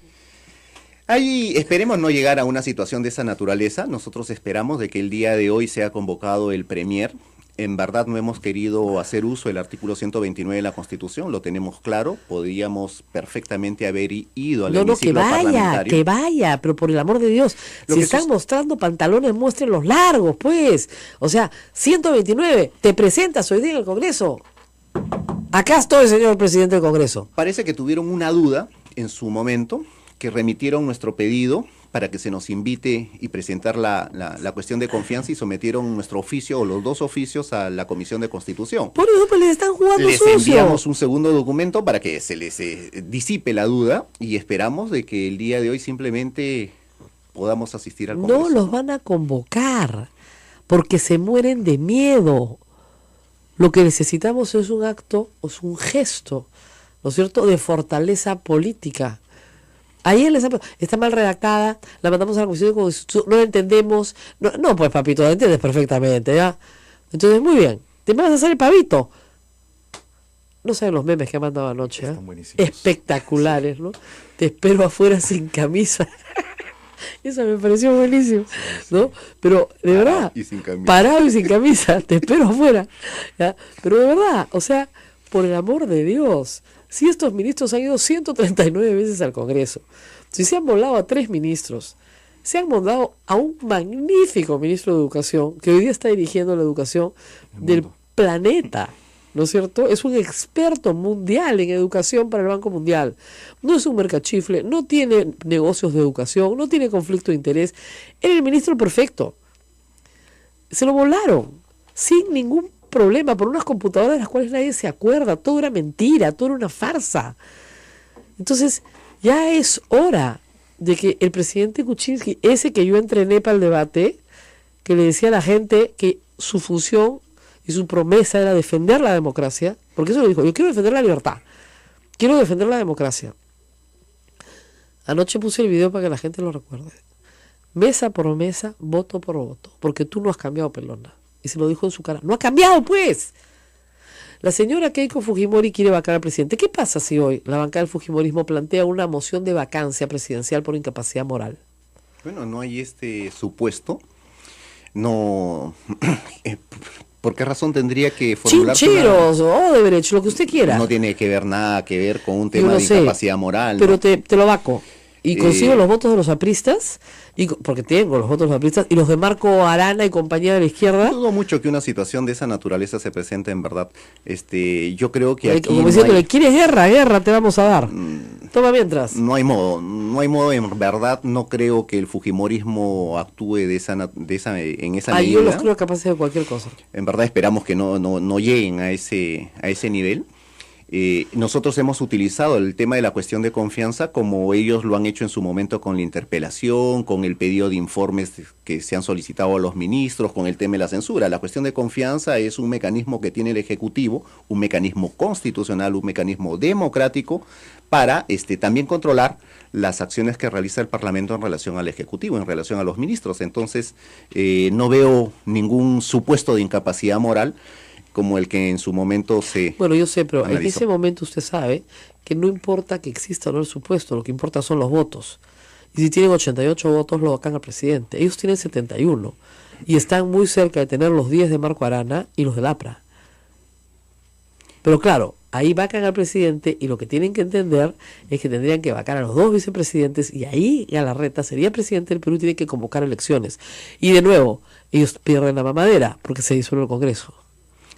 Ahí esperemos no llegar a una situación de esa naturaleza. Nosotros esperamos de que el día de hoy sea convocado el Premier. En verdad no hemos querido hacer uso del artículo 129 de la Constitución, lo tenemos claro. Podríamos perfectamente haber ido al hemiciclo parlamentario. Que vaya, pero por el amor de Dios, si están mostrando pantalones, muestren los largos, pues. O sea, 129, te presentas hoy día en el Congreso. Acá estoy, señor presidente del Congreso. Parece que tuvieron una duda en su momento, que remitieron nuestro pedido para que se nos invite y presentar la cuestión de confianza y sometieron nuestro oficio o los dos oficios a la Comisión de Constitución. Por eso pues les están jugando les sucio. Enviamos un segundo documento para que se les disipe la duda y esperamos de que el día de hoy simplemente podamos asistir al Congreso. No los van a convocar porque se mueren de miedo. Lo que necesitamos es un acto, es un gesto, ¿no es cierto?, de fortaleza política. Ayer está mal redactada, la mandamos a la Comisión de Constitución, no la entendemos. No, pues papito, la entiendes perfectamente, ¿ya? Entonces, muy bien, te vas a hacer el pavito. No saben los memes que ha mandado anoche, ¿eh? Espectaculares, ¿no? Te espero afuera sin camisa. Eso me pareció buenísimo, ¿no? Pero, de verdad, parado y sin camisa, te espero afuera, ¿ya? Pero de verdad, o sea, por el amor de Dios, si estos ministros han ido 139 veces al Congreso, si se han volado a 3 ministros, se han mandado a un magnífico ministro de Educación, que hoy día está dirigiendo la educación del planeta, ¿no es cierto? Es un experto mundial en educación para el Banco Mundial. No es un mercachifle, no tiene negocios de educación, no tiene conflicto de interés. Era el ministro perfecto. Se lo volaron, sin ningún problema, por unas computadoras de las cuales nadie se acuerda. Todo era mentira, todo era una farsa. Entonces, ya es hora de que el presidente Kuczynski, ese que yo entrené para el debate, que le decía a la gente que su función y su promesa era defender la democracia, porque eso lo dijo, yo quiero defender la libertad, quiero defender la democracia. Anoche puse el video para que la gente lo recuerde. Mesa por mesa, voto por voto, porque tú no has cambiado, pelona. Y se lo dijo en su cara. ¡No ha cambiado, pues! La señora Keiko Fujimori quiere vacar al presidente. ¿Qué pasa si hoy la bancada del Fujimorismo plantea una moción de vacancia presidencial por incapacidad moral? Bueno, no hay supuesto. No... ¿Por qué razón tendría que formularse Chincheros, Odebrecht, lo que usted quiera. No tiene que ver nada que ver con un tema de incapacidad moral. Pero ¿no? te lo vaco. Y consigo los votos de los apristas, porque tengo los votos de los apristas, y los de Marco Arana y compañía de la izquierda. Dudo mucho que una situación de esa naturaleza se presente en verdad. Yo creo que aquí como diciéndole, ¿quieres guerra? Te vamos a dar. Toma mientras. No hay modo en verdad. No creo que el fujimorismo actúe en esa medida. Yo los creo capaces de cualquier cosa. En verdad esperamos que no lleguen a ese nivel. Nosotros hemos utilizado el tema de la cuestión de confianza como ellos lo han hecho en su momento con la interpelación, con el pedido de informes que se han solicitado a los ministros, con el tema de la censura. La cuestión de confianza es un mecanismo que tiene el Ejecutivo, un mecanismo constitucional, un mecanismo democrático para también controlar las acciones que realiza el Parlamento en relación al Ejecutivo, en relación a los ministros. Entonces, no veo ningún supuesto de incapacidad moral como el que en su momento se Bueno, yo sé, pero analizó. en ese momento usted sabe que no importa que exista o no el supuesto, lo que importa son los votos. Y si tienen 88 votos, lo vacan al presidente. Ellos tienen 71 y están muy cerca de tener los 10 de Marco Arana y los del APRA. Pero claro, ahí vacan al presidente y lo que tienen que entender es que tendrían que vacar a los 2 vicepresidentes y ahí Galarreta sería presidente del Perú y tiene que convocar elecciones. Y de nuevo, ellos pierden la mamadera porque se disuelve el Congreso.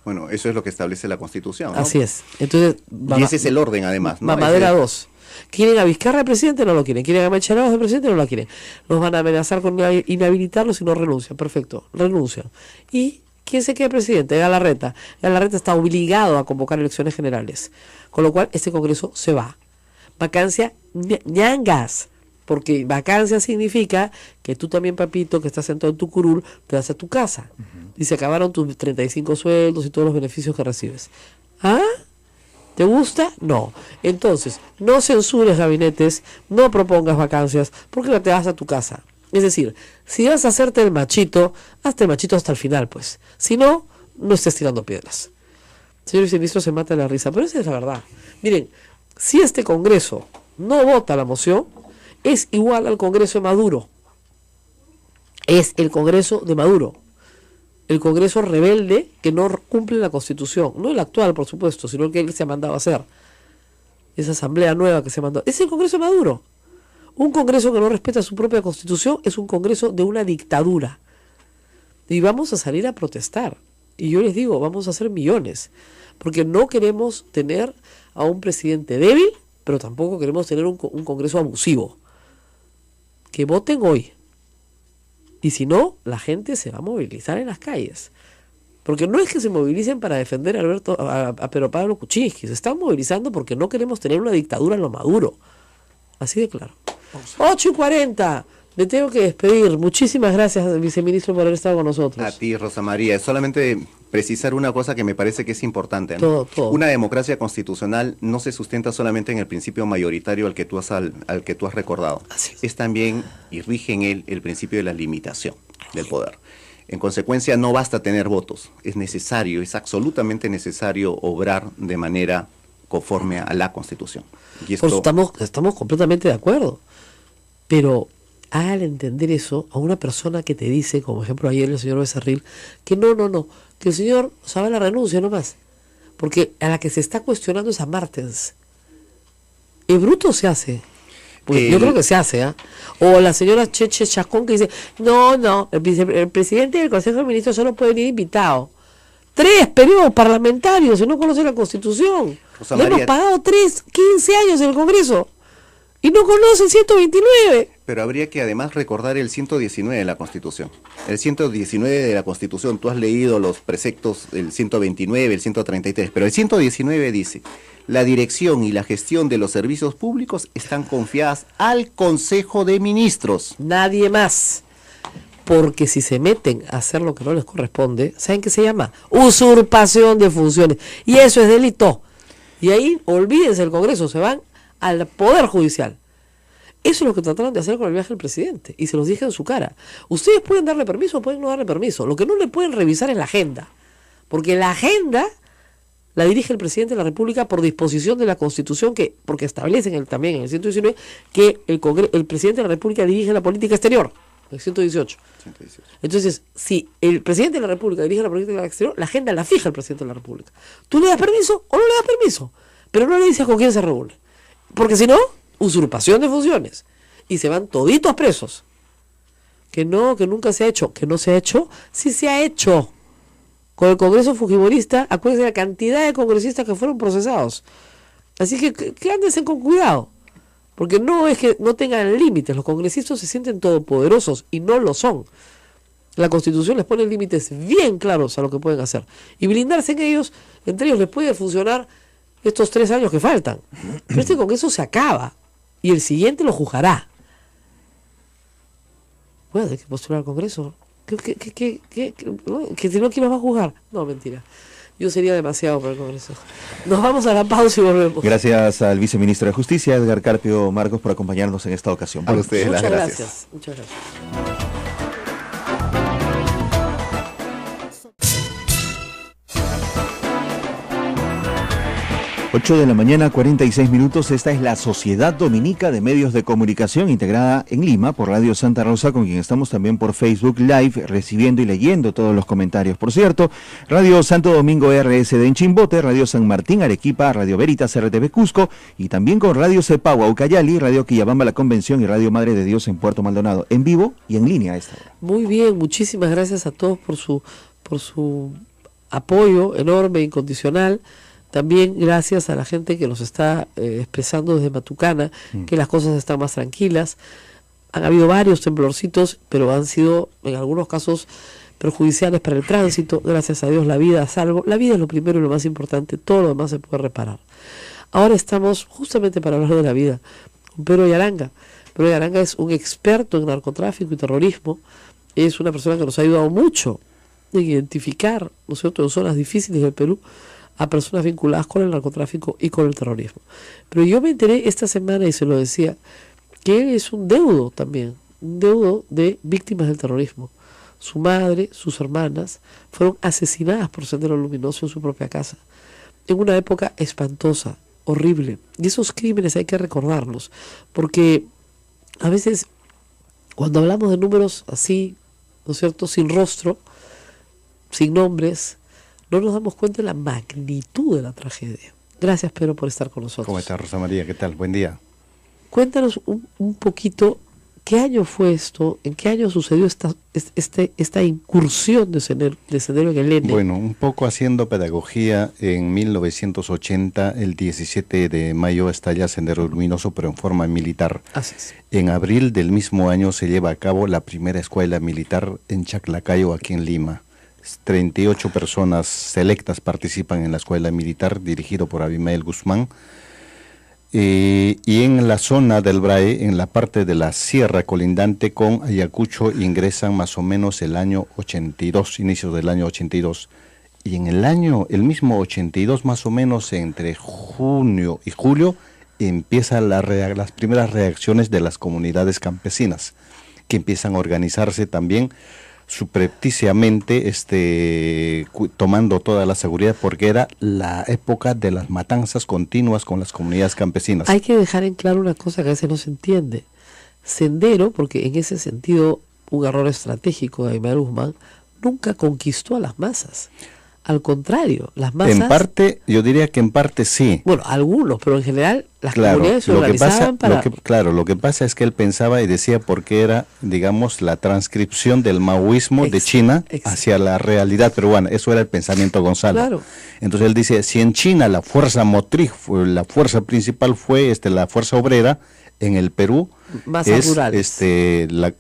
Bueno, eso es lo que establece la Constitución, ¿no? Así es. Entonces, y ese es el orden, además, ¿no? Mamadera 2. ¿Quieren a Vizcarra de presidente? No lo quieren. ¿Quieren a Macharados de presidente? No lo quieren. Los van a amenazar con inhabilitarlos si no renuncian. Perfecto, renuncian. ¿Y quién se queda presidente? Galarreta. Galarreta está obligado a convocar elecciones generales. Con lo cual, este Congreso se va. Vacancia ñangas. Porque vacancia significa que tú también, papito, que estás sentado en tu curul, te vas a tu casa. Y se acabaron tus 35 sueldos y todos los beneficios que recibes. ¿Ah? ¿Te gusta? No. Entonces, no censures gabinetes, no propongas vacancias, porque te vas a tu casa. Es decir, si vas a hacerte el machito, hazte el machito hasta el final, pues. Si no, no estés tirando piedras. Señor viceministro, se mata la risa, pero esa es la verdad. Miren, si este Congreso no vota la moción, es igual al Congreso de Maduro. Es el Congreso de Maduro. El Congreso rebelde que no cumple la Constitución. No el actual, por supuesto, sino el que él se ha mandado a hacer. Esa asamblea nueva que se mandó. Es el Congreso de Maduro. Un Congreso que no respeta su propia Constitución es un Congreso de una dictadura. Y vamos a salir a protestar. Y yo les digo, vamos a hacer millones. Porque no queremos tener a un presidente débil, pero tampoco queremos tener un Congreso abusivo. Que voten hoy. Y si no, la gente se va a movilizar en las calles. Porque no es que se movilicen para defender a Pedro Pablo Kuczynski. Se están movilizando porque no queremos tener una dictadura en lo Maduro. Así de claro. 8:40. Me tengo que despedir. Muchísimas gracias, viceministro, por haber estado con nosotros. A ti, Rosa María. Solamente precisar una cosa que me parece que es importante, ¿no? Todo. Una democracia constitucional no se sustenta solamente en el principio mayoritario al que tú has recordado. Es también, y rige en él, el principio de la limitación del poder. En consecuencia, no basta tener votos. Es necesario, es absolutamente necesario obrar de manera conforme a la Constitución. Y esto... estamos completamente de acuerdo. Pero hágale entender eso a una persona que te dice, como ejemplo ayer el señor Becerril, que no, que el señor sabe la renuncia nomás. Porque a la que se está cuestionando es a Martens. El bruto se hace. Pues yo creo que se hace, ¿ah? O la señora Cheche Chacón que dice, no, el presidente del Consejo de Ministros solo puede venir invitado. 3 periodos parlamentarios, si no conoce la Constitución. Le hemos pagado 15 años en el Congreso. Y no conoce el 129. Pero habría que además recordar el 119 de la Constitución. El 119 de la Constitución, tú has leído los preceptos del 129, el 133, pero el 119 dice, la dirección y la gestión de los servicios públicos están confiadas al Consejo de Ministros. Nadie más. Porque si se meten a hacer lo que no les corresponde, ¿saben qué se llama? Usurpación de funciones. Y eso es delito. Y ahí, olvídense el Congreso, se van al Poder Judicial. Eso es lo que trataron de hacer con el viaje del presidente. Y se los dije en su cara. Ustedes pueden darle permiso o pueden no darle permiso. Lo que no le pueden revisar es la agenda. Porque la agenda la dirige el presidente de la República por disposición de la Constitución, porque establecen también en el 119 que el presidente de la República dirige la política exterior. El 118. Entonces, si el presidente de la República dirige la política exterior, la agenda la fija el presidente de la República. ¿Tú le das permiso o no le das permiso? Pero no le dices con quién se reúne. Porque si no, usurpación de funciones. Y se van toditos presos. Que no, que nunca se ha hecho. Que no se ha hecho. Sí se ha hecho. Con el Congreso Fujimorista, acuérdense de la cantidad de congresistas que fueron procesados. Así que ándense con cuidado. Porque no es que no tengan límites. Los congresistas se sienten todopoderosos y no lo son. La Constitución les pone límites bien claros a lo que pueden hacer. Y blindarse en ellos, entre ellos les puede funcionar estos 3 años que faltan. Pero este Congreso se acaba y el siguiente lo juzgará. Bueno, hay que postular al Congreso. ¿Que si no, quién los va a juzgar? No, mentira. Yo sería demasiado para el Congreso. Nos vamos a la pausa y volvemos. Gracias al viceministro de Justicia, Edgar Carpio Marcos, por acompañarnos en esta ocasión. A ustedes Muchas las gracias. gracias. Muchas gracias. 8 de la mañana, 46 minutos. Esta es la Sociedad Dominica de Medios de Comunicación, integrada en Lima por Radio Santa Rosa, con quien estamos también por Facebook Live, recibiendo y leyendo todos los comentarios. Por cierto, Radio Santo Domingo RSD en Chimbote, Radio San Martín Arequipa, Radio Veritas RTV Cusco, y también con Radio Cepagua Ucayali, Radio Quillabamba La Convención y Radio Madre de Dios en Puerto Maldonado, en vivo y en línea a esta hora. Muy bien, muchísimas gracias a todos por su apoyo enorme e incondicional. También gracias a la gente que nos está expresando desde Matucana que las cosas están más tranquilas. Han habido varios temblorcitos, pero han sido en algunos casos perjudiciales para el tránsito. Gracias a Dios la vida es algo. La vida es lo primero y lo más importante. Todo lo demás se puede reparar. Ahora estamos justamente para hablar de la vida con Pedro Yaranga. Pedro Yaranga es un experto en narcotráfico y terrorismo. Es una persona que nos ha ayudado mucho en identificar, ¿no es cierto?, en zonas difíciles del Perú, a personas vinculadas con el narcotráfico y con el terrorismo. Pero yo me enteré esta semana, y se lo decía, que él es un deudo también, un deudo de víctimas del terrorismo. Su madre, sus hermanas, fueron asesinadas por Sendero Luminoso en su propia casa, en una época espantosa, horrible. Y esos crímenes hay que recordarlos, porque a veces, cuando hablamos de números así, ¿no es cierto?, sin rostro, sin nombres, no nos damos cuenta de la magnitud de la tragedia. Gracias, Pedro, por estar con nosotros. ¿Cómo estás, Rosa María? ¿Qué tal? Buen día. Cuéntanos un poquito, ¿qué año fue esto? ¿En qué año sucedió esta incursión de Sendero en el N? Bueno, un poco haciendo pedagogía, en 1980, el 17 de mayo, estalla Sendero Luminoso, pero en forma militar. Así es. En abril del mismo año se lleva a cabo la primera escuela militar en Chaclacayo, aquí en Lima. 38 personas selectas participan en la escuela militar, dirigido por Abimael Guzmán. Y en la zona del Brae, en la parte de la sierra colindante con Ayacucho, ingresan más o menos el año 82, inicios del año 82. Y en el mismo 82, más o menos entre junio y julio, empiezan las primeras reacciones de las comunidades campesinas, que empiezan a organizarse también subrepticiamente, tomando toda la seguridad, porque era la época de las matanzas continuas con las comunidades campesinas. Hay que dejar en claro una cosa que a veces no se entiende. Sendero, porque en ese sentido un error estratégico de Abimael Guzmán, nunca conquistó a las masas. Al contrario, las masas... En parte, yo diría que en parte sí. Bueno, algunos, pero en general las comunidades se organizaban para... Lo que pasa es que él pensaba y decía porque era, digamos, la transcripción del maoísmo de China hacia la realidad peruana. Eso era el pensamiento de Gonzalo. Claro. Entonces él dice, si en China la fuerza motriz, la fuerza principal fue la fuerza obrera, en el Perú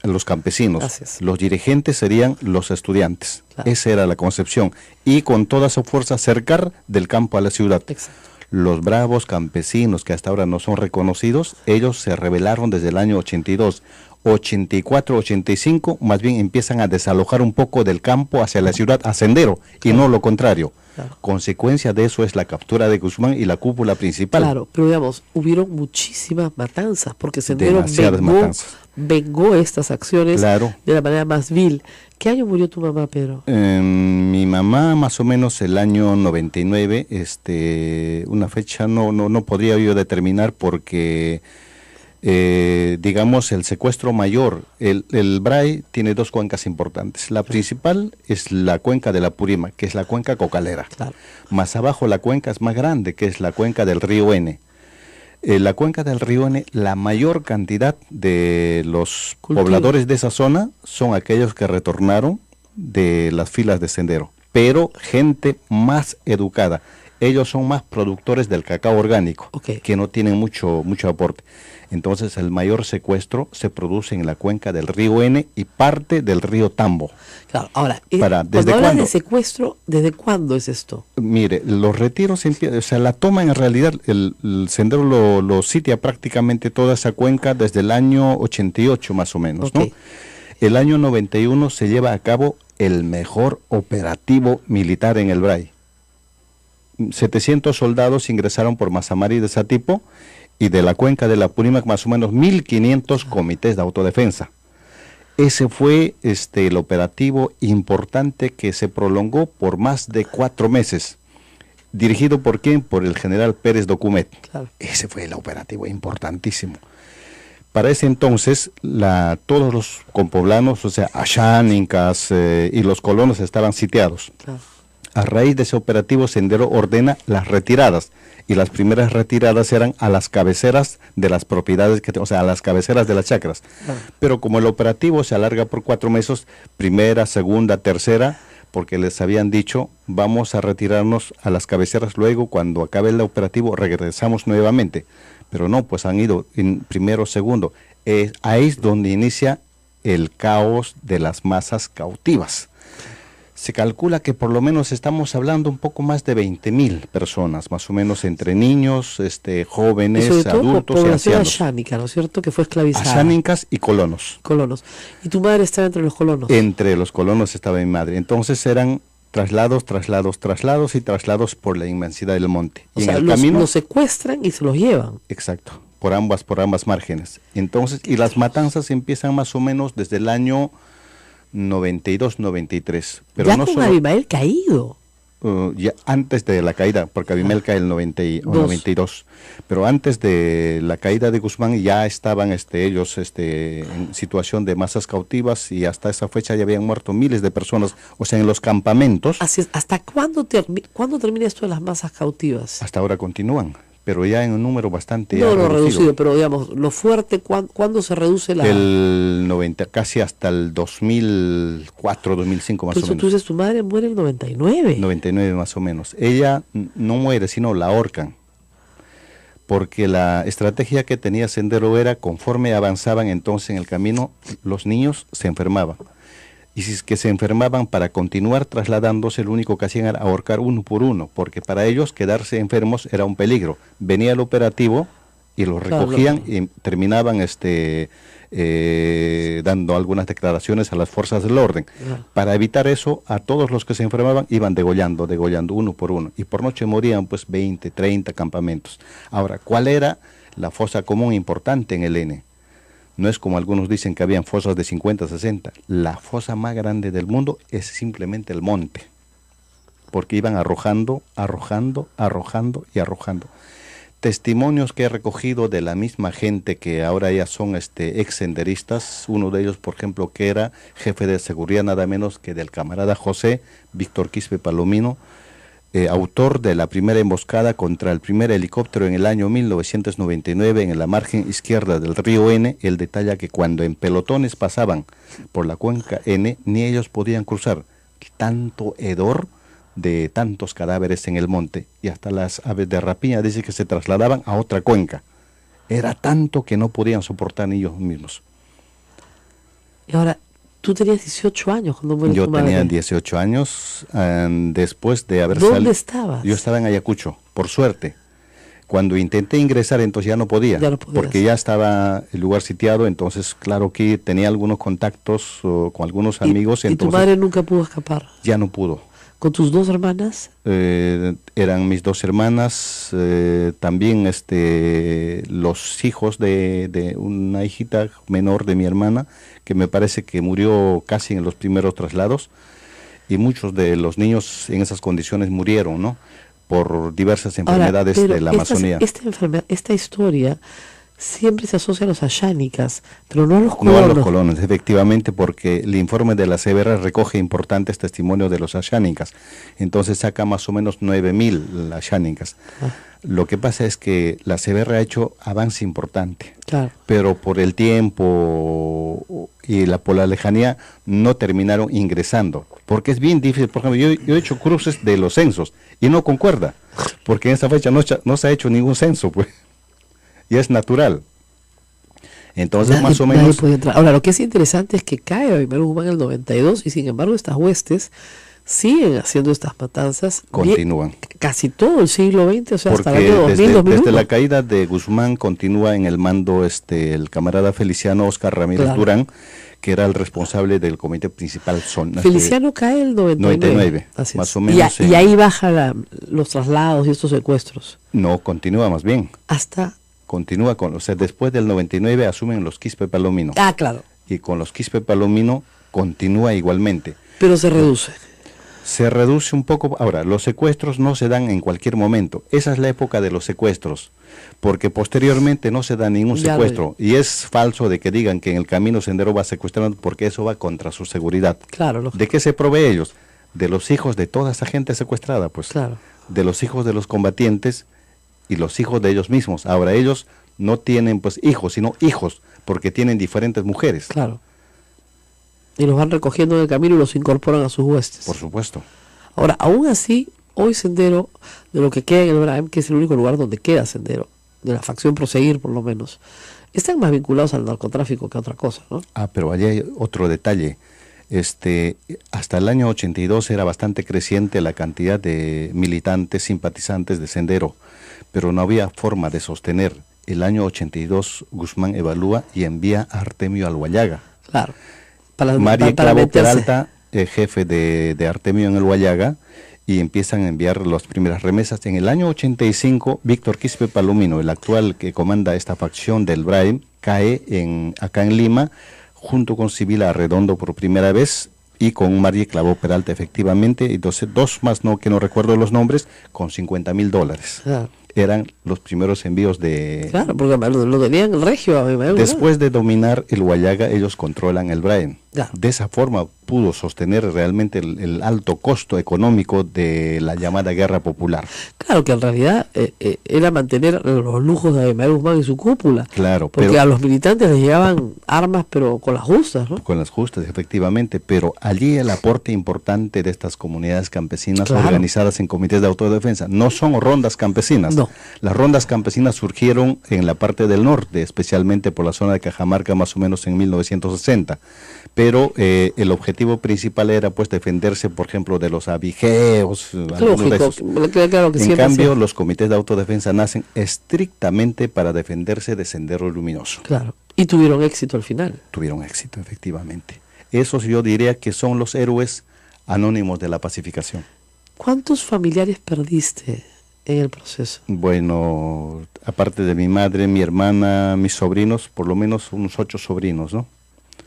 los campesinos, los dirigentes serían los estudiantes. Claro. Esa era la concepción. Y con toda su fuerza cercar del campo a la ciudad. Exacto. Los bravos campesinos que hasta ahora no son reconocidos, ellos se rebelaron desde el año 82. 84, 85, más bien empiezan a desalojar un poco del campo hacia la ciudad, a Sendero, y no lo contrario. Claro. Consecuencia de eso es la captura de Guzmán y la cúpula principal. Claro, pero digamos, hubieron muchísimas matanzas, porque Sendero vengó estas acciones de la manera más vil. ¿Qué año murió tu mamá, Pedro? Mi mamá más o menos el año 99, una fecha no podría yo determinar porque... digamos, el secuestro mayor, el Bray tiene dos cuencas importantes. La principal es la cuenca de la Purima, que es la cuenca cocalera. Claro. Más abajo la cuenca es más grande, que es la cuenca del río N. La cuenca del río N, la mayor cantidad de los pobladores de esa zona son aquellos que retornaron de las filas de Sendero, pero gente más educada. ellos son más productores del cacao orgánico, que no tienen mucho aporte. Entonces el mayor secuestro se produce en la cuenca del río N y parte del río Tambo. Claro, ahora, cuando hablas de secuestro, ¿desde cuándo es esto? Mire, los retiros empiezan, o sea, la toma en realidad, el sendero lo sitia prácticamente toda esa cuenca desde el año 88 más o menos, ¿no? El año 91 se lleva a cabo el mejor operativo militar en el Bray. 700 soldados ingresaron por Mazamari de Satipo, y de la cuenca de la Purímac más o menos 1.500 comités de autodefensa. Ese fue el operativo importante que se prolongó por más de 4 meses. ¿Dirigido por quién? Por el general Pérez Documet. Claro. Ese fue el operativo importantísimo. Para ese entonces, todos los compoblanos, o sea, Ashánicas y los colonos estaban sitiados. Claro. A raíz de ese operativo, Sendero ordena las retiradas. Y las primeras retiradas eran a las cabeceras de las propiedades, o sea, a las cabeceras de las chacras. Pero como el operativo se alarga por 4 meses, primera, segunda, tercera, porque les habían dicho, vamos a retirarnos a las cabeceras, luego cuando acabe el operativo regresamos nuevamente. Pero no, pues han ido en primero, segundo. Ahí es donde inicia el caos de las masas cautivas. Se calcula que por lo menos estamos hablando un poco más de 20.000 personas, más o menos entre niños, jóvenes, adultos y ancianos. Ashánica, ¿no es cierto? Que fue esclavizada. Ashánicas y colonos. Colonos. ¿Y tu madre estaba entre los colonos? Entre los colonos estaba mi madre. Entonces eran traslados y traslados por la inmensidad del monte. O sea, los secuestran y se los llevan. Exacto, por ambas márgenes. Entonces, y las matanzas empiezan más o menos desde el año 92, 93. Pero ya no con solo, Abimael caído. Ya antes de la caída, porque Abimael cae el 92. Pero antes de la caída de Guzmán ya estaban ellos en situación de masas cautivas y hasta esa fecha ya habían muerto miles de personas, o sea, en los campamentos. Así es. ¿Hasta cuándo termina esto de las masas cautivas? Hasta ahora continúan, pero ya en un número bastante reducido, pero digamos, lo fuerte, ¿cuándo se reduce la...? El 90, casi hasta el 2004, 2005 más o menos. Tú dices, tu madre muere en 99. 99 más o menos. Ella no muere, sino la ahorcan. Porque la estrategia que tenía Sendero era, conforme avanzaban entonces en el camino, los niños se enfermaban. Y si es que se enfermaban, para continuar trasladándose, lo único que hacían era ahorcar uno por uno, porque para ellos quedarse enfermos era un peligro. Venía el operativo y los recogían y terminaban dando algunas declaraciones a las fuerzas del orden. Para evitar eso, a todos los que se enfermaban iban degollando uno por uno. Y por noche morían pues 20, 30 campamentos. Ahora, ¿cuál era la fosa común importante en el N? No es como algunos dicen que habían fosas de 50, 60. La fosa más grande del mundo es simplemente el monte. Porque iban arrojando y arrojando. Testimonios que he recogido de la misma gente que ahora ya son ex senderistas. Uno de ellos, por ejemplo, que era jefe de seguridad nada menos que del camarada José Víctor Quispe Palomino, autor de la primera emboscada contra el primer helicóptero en el año 1999 en la margen izquierda del río N. Él detalla que cuando en pelotones pasaban por la cuenca N, ni ellos podían cruzar. Tanto hedor de tantos cadáveres en el monte, y hasta las aves de rapiña dice que se trasladaban a otra cuenca. Era tanto que no podían soportar ni ellos mismos. Y ahora, tú tenías 18 años cuando murió tu madre. Yo tenía 18 años después de haber salido. ¿Dónde estabas? Yo estaba en Ayacucho, por suerte. Cuando intenté ingresar, entonces ya no podía, porque ya estaba el lugar sitiado. Entonces, claro que tenía algunos contactos con algunos amigos. ¿Y tu madre nunca pudo escapar? Ya no pudo. ¿Con tus 2 hermanas? Eran mis 2 hermanas, también los hijos de una hijita menor de mi hermana, que me parece que murió casi en los primeros traslados, y muchos de los niños en esas condiciones murieron, ¿no? Por diversas enfermedades de la Amazonía. Esta historia siempre se asocia a los ayánicas, pero no a los colonos. No a los colonos, efectivamente, porque el informe de la CBR recoge importantes testimonios de los ayánicas. Entonces saca más o menos 9.000 ayánicas. Lo que pasa es que la CBR ha hecho avance importante, claro, pero por el tiempo y por la lejanía no terminaron ingresando, porque es bien difícil. Por ejemplo, yo he hecho cruces de los censos y no concuerda, porque en esa fecha no se ha hecho ningún censo, pues, y es natural. Entonces, más o menos... Ahora, lo que es interesante es que cae Abimael Guzmán en el 92 y sin embargo estas huestes siguen haciendo estas matanzas. Continúan. Casi todo el siglo XX, o sea, porque hasta el año 2000, 2001. Desde la caída de Guzmán continúa en el mando el camarada Feliciano Oscar Ramírez Durán, que era el responsable del comité principal. Feliciano cae el 99. Más o menos. Y ahí baja los traslados y estos secuestros. No, continúa más bien. Hasta... Continúa después del 99 asumen los Quispe Palomino. Ah, claro. Y con los Quispe Palomino continúa igualmente. Pero se reduce. Se reduce un poco. Ahora, los secuestros no se dan en cualquier momento. Esa es la época de los secuestros, porque posteriormente no se da ningún secuestro. Y es falso de que digan que en el camino Sendero va secuestrando, porque eso va contra su seguridad. Claro. Lógico. ¿De qué se provee ellos? De los hijos de toda esa gente secuestrada, pues. Claro. De los hijos de los combatientes y los hijos de ellos mismos. Ahora, ellos no tienen pues hijos, sino hijos, porque tienen diferentes mujeres. Claro. Y los van recogiendo en el camino y los incorporan a sus huestes. Por supuesto. Ahora, aún así, hoy Sendero, de lo que queda en el Braem, que es el único lugar donde queda Sendero, de la facción Proseguir por lo menos, están más vinculados al narcotráfico que a otra cosa, ¿no? Ah, pero allí hay otro detalle. Hasta el año 82 era bastante creciente la cantidad de militantes, simpatizantes de Sendero, pero no había forma de sostener. El año 82 Guzmán evalúa y envía a Artemio Alhuallaga. Claro. María Clavo Peralta, jefe de Artemio en el Huallaga, y empiezan a enviar las primeras remesas. En el año 85, Víctor Quispe Palomino, el actual que comanda esta facción del Braem, cae acá en Lima, junto con Sibila Arredondo por primera vez, y con María Clavo Peralta, efectivamente, y dos más que no recuerdo los nombres, con $50,000. Claro. Eran los primeros envíos de... Claro, porque lo tenían el regio. Después de dominar el Huallaga, ellos controlan el Braem. Claro. De esa forma pudo sostener realmente el alto costo económico de la llamada guerra popular. Claro, que en realidad era mantener los lujos de Abimael Guzmán y su cúpula. Claro, porque a los militantes les llegaban armas, pero con las justas, ¿no? Con las justas, efectivamente, pero allí el aporte importante de estas comunidades campesinas organizadas en comités de autodefensa. No son rondas campesinas. No. Las rondas campesinas surgieron en la parte del norte, especialmente por la zona de Cajamarca, más o menos en 1960. Pero el objetivo principal era pues defenderse, por ejemplo, de los abigeos. Lógico, claro que en cambio, los comités de autodefensa nacen estrictamente para defenderse de Sendero Luminoso. Claro, y tuvieron éxito al final. Tuvieron éxito, efectivamente. Esos yo diría que son los héroes anónimos de la pacificación. ¿Cuántos familiares perdiste en el proceso? Bueno, aparte de mi madre, mi hermana, mis sobrinos, por lo menos unos 8 sobrinos, ¿no?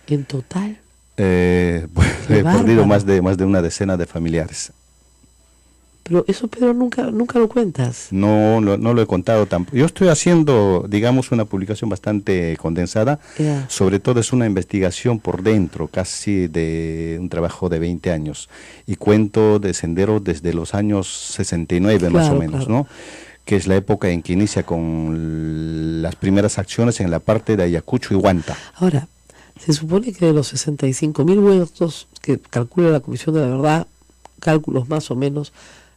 ¿En total? Bueno, he perdido más de una decena de familiares. Pero eso, Pedro, nunca lo cuentas. No lo he contado tampoco. Yo estoy haciendo, digamos, una publicación bastante condensada. Sobre todo es una investigación por dentro, casi de un trabajo de 20 años. Y cuento de Sendero desde los años 69 más o menos, ¿no? Que es la época en que inicia con las primeras acciones en la parte de Ayacucho y Huanta. Ahora, se supone que de los 65.000 muertos que calcula la Comisión de la Verdad, cálculos más o menos,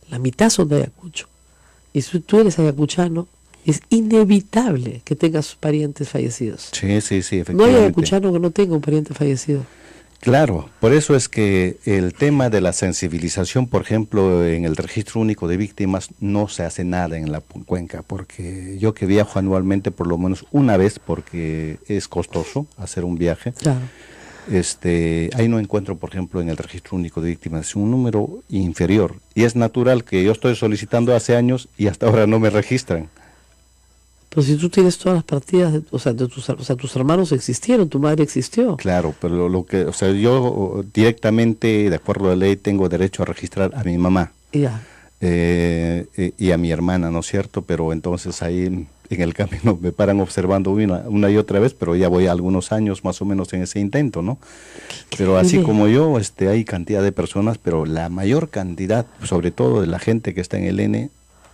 la mitad son de Ayacucho. Y si tú eres ayacuchano, es inevitable que tengas parientes fallecidos. Sí, efectivamente. No hay ayacuchano que no tenga un pariente fallecido. Claro, por eso es que el tema de la sensibilización, por ejemplo, en el registro único de víctimas, no se hace nada en la cuenca, porque yo que viajo anualmente por lo menos una vez, porque es costoso hacer un viaje, claro. Ahí no encuentro, por ejemplo, en el registro único de víctimas un número inferior, y es natural que yo estoy solicitando hace años y hasta ahora no me registran. Pero si tú tienes todas las partidas, tus hermanos existieron, tu madre existió. Claro, pero yo directamente, de acuerdo a la ley, tengo derecho a registrar a mi mamá. Ya. Y a mi hermana, ¿no es cierto? Pero entonces ahí en el camino me paran observando una y otra vez, pero ya voy a algunos años más o menos en ese intento, ¿no? Pero así como yo, hay cantidad de personas, pero la mayor cantidad, sobre todo de la gente que está en el N,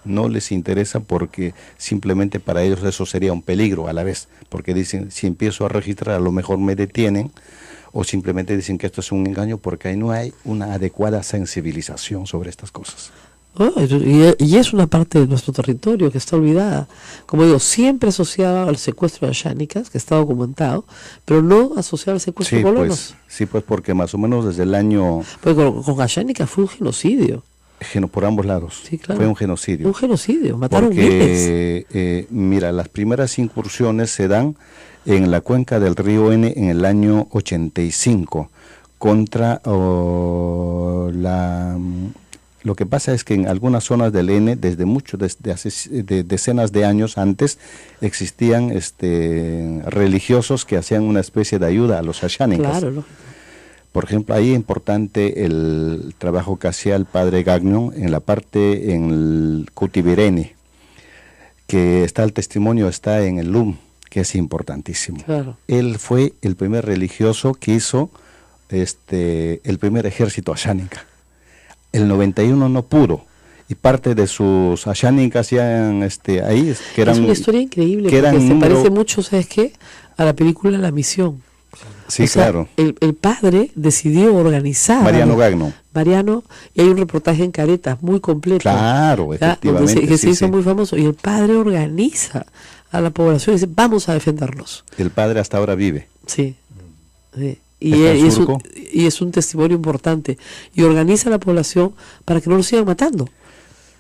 no les interesa porque simplemente para ellos eso sería un peligro a la vez, porque dicen, si empiezo a registrar a lo mejor me detienen, o simplemente dicen que esto es un engaño porque ahí no hay una adecuada sensibilización sobre estas cosas. Y es una parte de nuestro territorio que está olvidada, como digo, siempre asociada al secuestro de Ayánicas, que está documentado, pero no asociada al secuestro de colonos. Pues porque más o menos desde el año... Pues con Ayánicas fue un genocidio. Por ambos lados, sí, claro. Fue un genocidio. Un genocidio, mataron miles. Mira, las primeras incursiones se dan en la cuenca del río N en el año 85 contra Lo que pasa es que en algunas zonas del N, desde hace decenas de años antes, existían religiosos que hacían una especie de ayuda a los ayánicas. Claro. Por ejemplo, ahí es importante el trabajo que hacía el padre Gagnon en el Cutivireni, que el testimonio está en el LUM, que es importantísimo. Claro. Él fue el primer religioso que hizo el primer ejército ayánica. El 91 no pudo, y parte de sus ayánicas ya ahí, que eran... Es una historia increíble, porque se parece mucho, ¿sabes qué?, a la película La Misión. Sí, claro. El padre decidió organizar... Mariano Gagnon. Y hay un reportaje en Caretas muy completo. Claro, efectivamente. Que se hizo muy famoso, y el padre organiza a la población y dice, vamos a defenderlos. El padre hasta ahora vive. Sí. Y es un testimonio importante, y organiza a la población para que no lo sigan matando.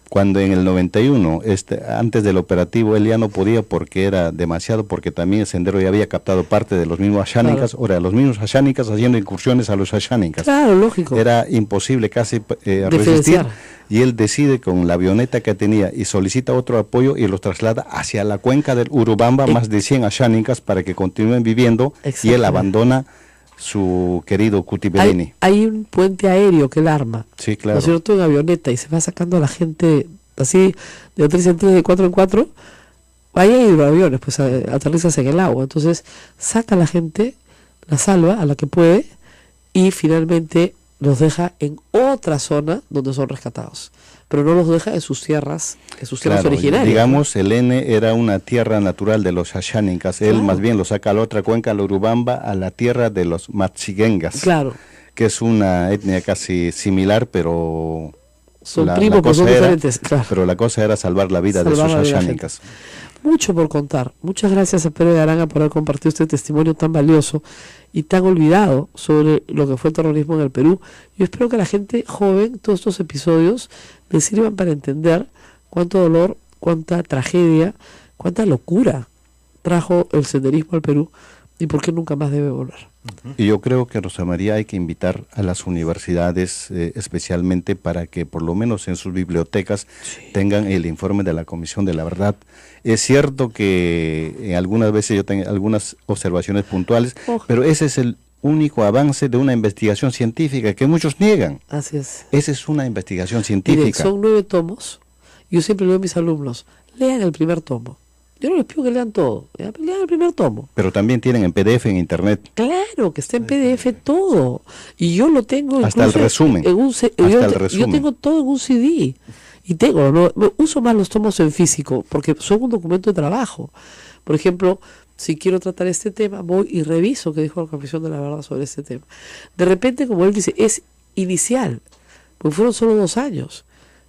Cuando en el 91, antes del operativo, él ya no podía porque era demasiado, porque también el Sendero ya había captado parte de los mismos ayánicas, claro. Ahora los mismos ayánicas haciendo incursiones a los ayánicas. Claro, lógico. Era imposible casi resistir, y él decide con la avioneta que tenía y solicita otro apoyo y los traslada hacia la cuenca del Urubamba, más de 100 ayánicas para que continúen viviendo, y él abandona su querido Cutivireni. Hay un puente aéreo que él arma, sí, claro. ¿No es cierto?, en avioneta, y se va sacando a la gente así de 3 en 3, de 4 en 4. Ahí hay hidroaviones, pues aterrizas en el agua, entonces saca a la gente, la salva a la que puede, y finalmente los deja en otra zona donde son rescatados, pero no los deja en sus tierras, claro, originarias. Digamos, el N era una tierra natural de los ayánicas, él más bien lo saca a la otra cuenca, la Urubamba, a la tierra de los Matsiguengas, claro, que es una etnia casi similar, pero son primos, pero son diferentes. Claro. Pero la cosa era salvar la vida de sus ayánicas. Mucho por contar. Muchas gracias a Pedro de Aranga por haber compartido este testimonio tan valioso y tan olvidado sobre lo que fue el terrorismo en el Perú. Yo espero que a la gente joven todos estos episodios les sirvan para entender cuánto dolor, cuánta tragedia, cuánta locura trajo el senderismo al Perú y por qué nunca más debe volver. Y yo creo que, Rosa María, hay que invitar a las universidades especialmente para que por lo menos en sus bibliotecas tengan el informe de la Comisión de la Verdad. Es cierto que algunas veces yo tengo algunas observaciones puntuales, pero ese es el único avance de una investigación científica que muchos niegan. Así es. Esa es una investigación científica. Mire, son 9 tomos. Yo siempre le digo a mis alumnos, lean el primer tomo. Yo no les pido que lean todo, lean el primer tomo. Pero también tienen en PDF en internet. Claro, que está en PDF todo. Y yo lo tengo hasta el resumen. Yo tengo todo en un CD. Y uso más los tomos en físico, porque son un documento de trabajo. Por ejemplo, si quiero tratar este tema, voy y reviso qué dijo la Comisión de la Verdad sobre este tema. De repente, como él dice, es inicial, porque fueron solo 2 años.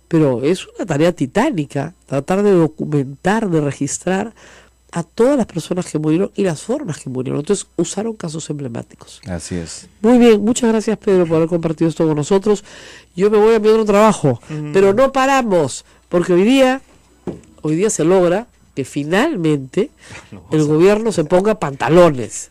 Pero es una tarea titánica tratar de documentar, de registrar a todas las personas que murieron y las formas que murieron. Entonces usaron casos emblemáticos. Así es. Muy bien, muchas gracias, Pedro, por haber compartido esto con nosotros. Yo me voy a mi otro trabajo, pero no paramos, porque hoy día se logra que finalmente el gobierno se ponga pantalones.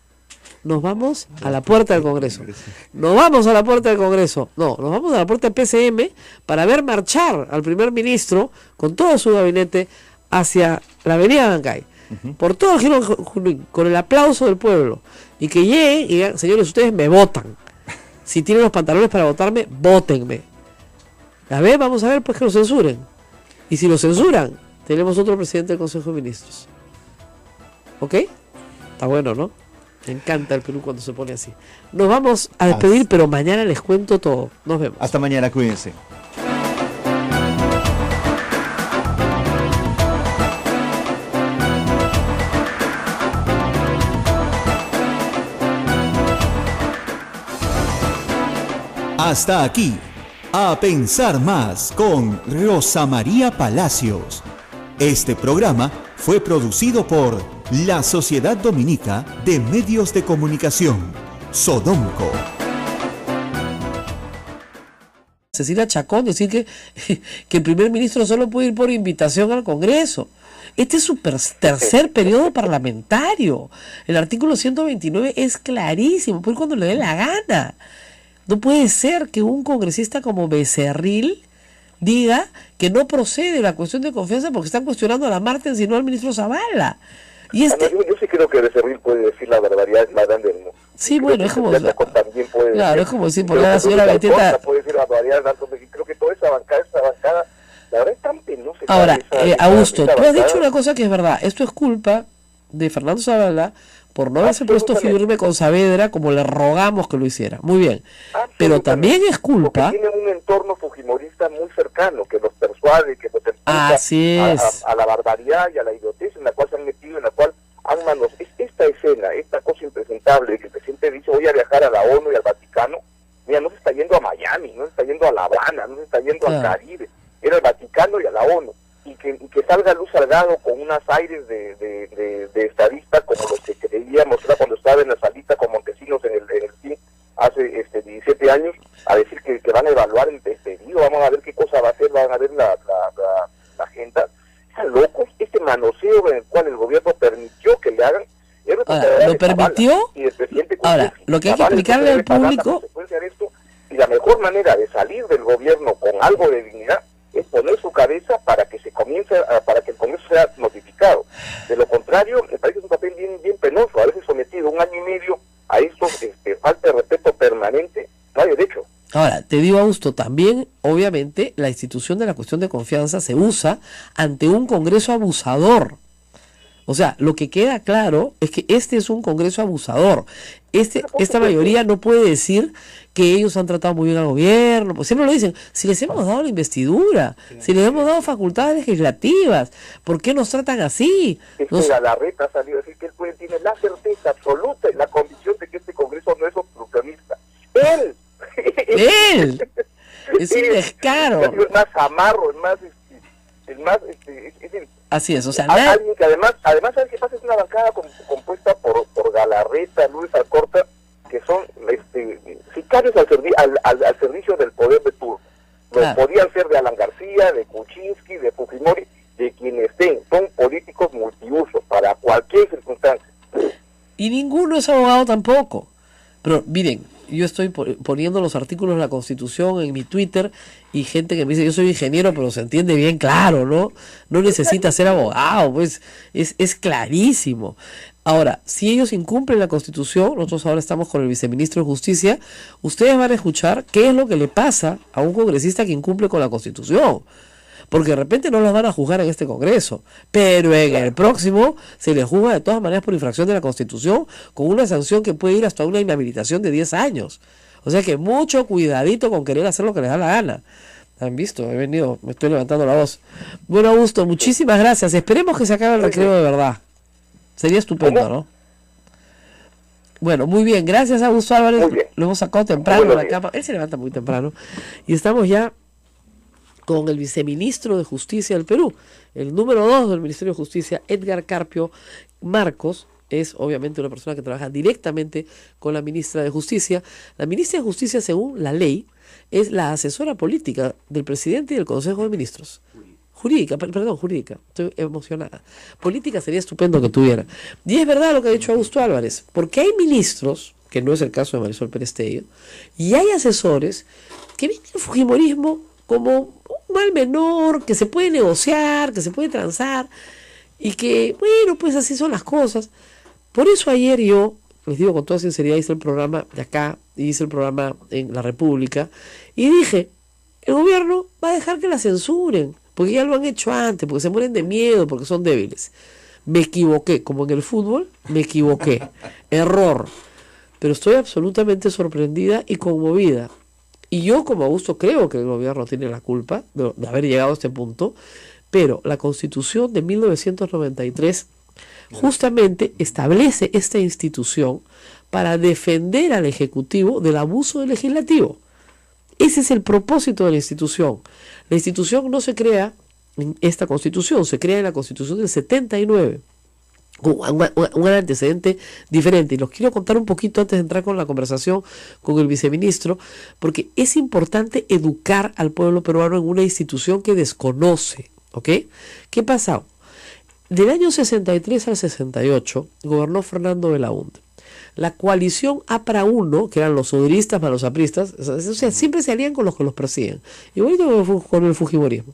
Nos vamos a la puerta del Congreso. Nos vamos a la puerta del Congreso. No, nos vamos a la puerta del PCM para ver marchar al primer ministro con todo su gabinete hacia la avenida Bancay. Por todo el Girón Junín, con el aplauso del pueblo. Y que lleguen y digan, señores, ustedes me votan. Si tienen los pantalones para votarme, vótenme. A ver, vamos a ver pues que lo censuren. Y si lo censuran, tenemos otro presidente del Consejo de Ministros. ¿Ok? Está bueno, ¿no? Me encanta el Perú cuando se pone así. Nos vamos a despedir, pero mañana les cuento todo. Nos vemos. Hasta mañana, cuídense. Hasta aquí, A Pensar Más con Rosa María Palacios. Este programa fue producido por la Sociedad Dominica de Medios de Comunicación, Sodomco. Cecilia Chacón decir que el primer ministro solo puede ir por invitación al Congreso. Este es su tercer periodo parlamentario. El artículo 129 es clarísimo, puede ir cuando le dé la gana. No puede ser que un congresista como Becerril diga que no procede la cuestión de confianza porque están cuestionando a la Martens y no al ministro Zavala. Y yo sí creo que Becerril puede decir la barbaridad más grande del mundo. Sí, bueno, es como... También puede claro, es como decir, por la señora Beteta... puede decir la barbaridad de alto, creo que toda esa bancada, la verdad es tan penosa. Ahora, Augusto, tú has dicho una cosa que es verdad. Esto es culpa de Fernando Zavala por no haberse puesto firme con Saavedra como le rogamos que lo hiciera. Muy bien. Pero también es culpa... Porque tiene un entorno fujimorista muy cercano, que los persuade, que los empuja a la barbaridad y a la idiotez en la cual se han metido, en la cual han manos... Esta escena, esta cosa impresentable de que el presidente dice voy a viajar a la ONU y al Vaticano, mira, no se está yendo a Miami, no se está yendo a La Habana, no se está yendo al Caribe, era el Vaticano y a la ONU. Y que salga Luz Salgado con unas aires de estadista como los que creíamos cuando estaba en la salita con Montesinos en el CIN hace 17 años, a decir que van a evaluar el pedido, vamos a ver qué cosa va a hacer, van a ver la agenda. Están locos, este manoseo en el cual el gobierno permitió que le hagan. Ahora, ¿lo permitió? Y el presidente ahora, lo que hay que explicarle al público... Y la mejor manera de salir del gobierno con algo de dignidad es poner su cabeza para que para que el Congreso sea notificado. De lo contrario, me parece que es un papel bien penoso, haberse sometido 1 año y medio a esto, falta de respeto permanente, no hay derecho. Ahora, te digo, Augusto, también, obviamente, la institución de la cuestión de confianza se usa ante un Congreso abusador. O sea, lo que queda claro es que este es un Congreso abusador. Esta mayoría no puede decir que ellos han tratado muy bien al gobierno, pues siempre lo dicen, si les hemos dado la investidura, si les hemos dado facultades legislativas, ¿por qué nos tratan así? Galarreta ha salido a decir que él tiene la certeza absoluta y la convicción de que este Congreso no es obstruccionista. ¡Él! Es un descaro. Es más amarro, así es, o sea, alguien que además ¿sabes qué pasa? Es una bancada compuesta por Galarreta, Luis Alcorta, que son sicarios al servicio del poder de turno. Podrían ser de Alan García, de Kuczynski, de Fujimori, de quienes estén. Son políticos multiusos para cualquier circunstancia. Y ninguno es abogado tampoco. Pero miren, yo estoy poniendo los artículos de la Constitución en mi Twitter y gente que me dice, yo soy ingeniero, pero se entiende bien claro, ¿no? No necesita ser abogado, pues es clarísimo. Ahora, si ellos incumplen la Constitución, nosotros ahora estamos con el viceministro de Justicia, ustedes van a escuchar qué es lo que le pasa a un congresista que incumple con la Constitución. Porque de repente no los van a juzgar en este Congreso, pero en el próximo se les juzga de todas maneras por infracción de la Constitución, con una sanción que puede ir hasta una inhabilitación de 10 años. O sea que mucho cuidadito con querer hacer lo que les da la gana. ¿Han visto? Me estoy levantando la voz. Bueno, Augusto, muchísimas gracias. Esperemos que se acabe el recreo de verdad. Sería estupendo, ¿no? Bueno, muy bien. Gracias, Augusto Álvarez. Lo hemos sacado temprano de la cama. Él se levanta muy temprano. Y estamos ya con el viceministro de Justicia del Perú, el número 2 del Ministerio de Justicia, Edgar Carpio Marcos. Es obviamente una persona que trabaja directamente con la ministra de Justicia. La ministra de Justicia, según la ley, es la asesora política del presidente y del Consejo de Ministros. Jurídica, estoy emocionada. Política sería estupendo que tuviera. Y es verdad lo que ha dicho Augusto Álvarez, porque hay ministros, que no es el caso de Marisol Pérez Tello, y hay asesores que ven el fujimorismo como un mal menor, que se puede negociar, que se puede transar, y que, bueno, pues así son las cosas. Por eso ayer yo, les digo con toda sinceridad, hice el programa de acá, hice el programa en La República, y dije, el gobierno va a dejar que la censuren, porque ya lo han hecho antes, porque se mueren de miedo, porque son débiles. Me equivoqué, como en el fútbol, me equivoqué. Error. Pero estoy absolutamente sorprendida y conmovida. Y yo, como Augusto, creo que el gobierno tiene la culpa de haber llegado a este punto, pero la Constitución de 1993 justamente establece esta institución para defender al Ejecutivo del abuso del Legislativo. Ese es el propósito de la institución. La institución no se crea en esta Constitución, se crea en la Constitución del 79. Un antecedente diferente, y los quiero contar un poquito antes de entrar con la conversación con el viceministro, porque es importante educar al pueblo peruano en una institución que desconoce, ¿ok? ¿Qué pasó? Del año 63 al 68 gobernó Fernando Belaúnde. La coalición APRA 1, que eran los soderistas más los apristas, o sea, siempre se alían con los que los persiguen, igualito con el fujimorismo.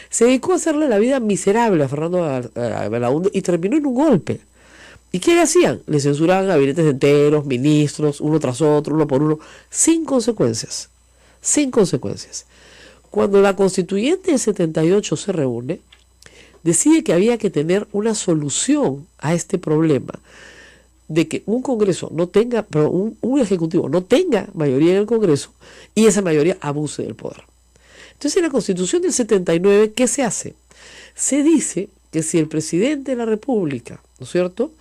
Se dedicó a hacerle la vida miserable a Fernando Belaúnde y terminó en un golpe. ¿Y qué le hacían? Le censuraban gabinetes enteros, ministros, uno tras otro, uno por uno, sin consecuencias. Sin consecuencias. Cuando la constituyente del 78 se reúne, decide que había que tener una solución a este problema de que un Congreso no tenga, pero un Ejecutivo no tenga mayoría en el Congreso y esa mayoría abuse del poder. Entonces, en la Constitución del 79, ¿qué se hace? Se dice que si el presidente de la República, ¿no es cierto?,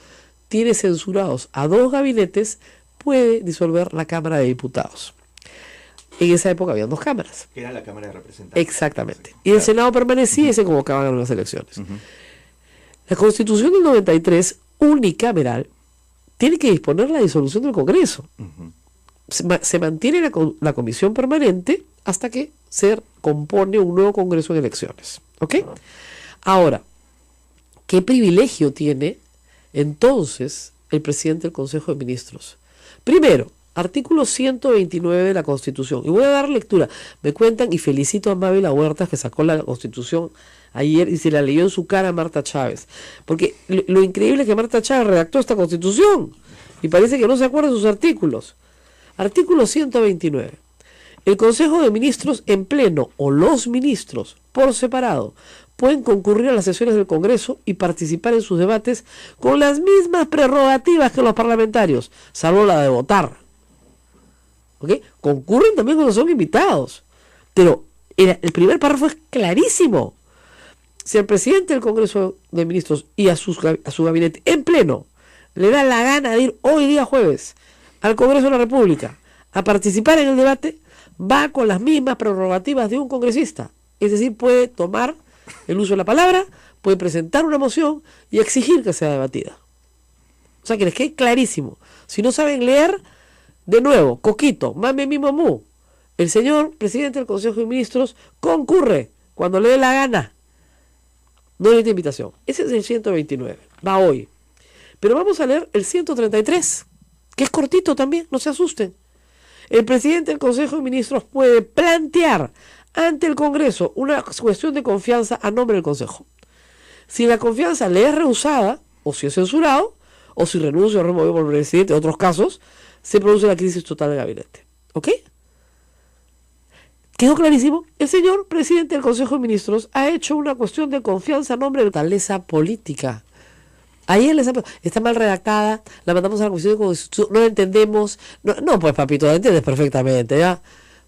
tiene censurados a 2 gabinetes, puede disolver la Cámara de Diputados. En esa época había 2 cámaras. Que era la Cámara de Representantes. Exactamente. Y el Senado permanecía y se convocaban en las elecciones. La Constitución del 93, unicameral, tiene que disponer la disolución del Congreso. Se mantiene la comisión permanente hasta que se compone un nuevo Congreso en elecciones. ¿Ok? Ahora, ¿qué privilegio tiene entonces el presidente del Consejo de Ministros? Primero, artículo 129 de la Constitución. Y voy a dar lectura. Me cuentan, y felicito a Mávila Huertas, que sacó la Constitución ayer y se la leyó en su cara a Marta Chávez. Porque lo increíble es que Marta Chávez redactó esta Constitución y parece que no se acuerda de sus artículos. Artículo 129. El Consejo de Ministros en pleno o los ministros por separado pueden concurrir a las sesiones del Congreso y participar en sus debates con las mismas prerrogativas que los parlamentarios, salvo la de votar. ¿Ok? Concurren también cuando son invitados. Pero el primer párrafo es clarísimo. Si el presidente del Congreso de Ministros y a su gabinete en pleno le da la gana de ir hoy día jueves al Congreso de la República a participar en el debate, va con las mismas prerrogativas de un congresista. Es decir, puede tomar el uso de la palabra, puede presentar una moción y exigir que sea debatida. O sea, que les quede clarísimo. Si no saben leer, de nuevo, coquito, mame mi mamú. El señor presidente del Consejo de Ministros concurre cuando le dé la gana. No necesita invitación. Ese es el 129. Va hoy. Pero vamos a leer el 133, que es cortito también, no se asusten. El presidente del Consejo de Ministros puede plantear ante el Congreso una cuestión de confianza a nombre del Consejo. Si la confianza le es rehusada, o si es censurado, o si renuncia o removido por el presidente, en otros casos, se produce la crisis total del gabinete. ¿Ok? ¿Quedó clarísimo? El señor presidente del Consejo de Ministros ha hecho una cuestión de confianza a nombre de la fortaleza política. Ayer está mal redactada, la mandamos a la Comisión de Constitución, no la entendemos. No, pues papito, la entiendes perfectamente, ¿ya?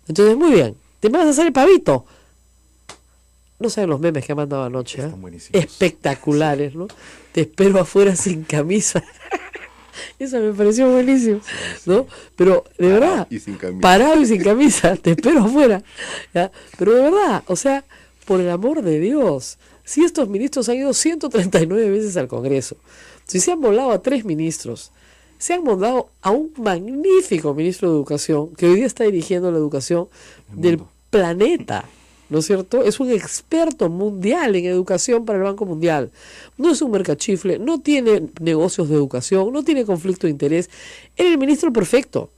Entonces, muy bien, te vas a hacer el pavito. No saben los memes que ha mandado anoche, ¿eh? Espectaculares, ¿no? Te espero afuera sin camisa. Eso me pareció buenísimo, ¿no? Pero de verdad, parado y sin camisa, te espero afuera, ¿ya? Pero de verdad, o sea, por el amor de Dios, si estos ministros han ido 139 veces al Congreso, si se han volado a 3 ministros, se han volado a un magnífico ministro de Educación, que hoy día está dirigiendo la educación del planeta, ¿no es cierto? Es un experto mundial en educación para el Banco Mundial. No es un mercachifle, no tiene negocios de educación, no tiene conflicto de interés. Era el ministro perfecto.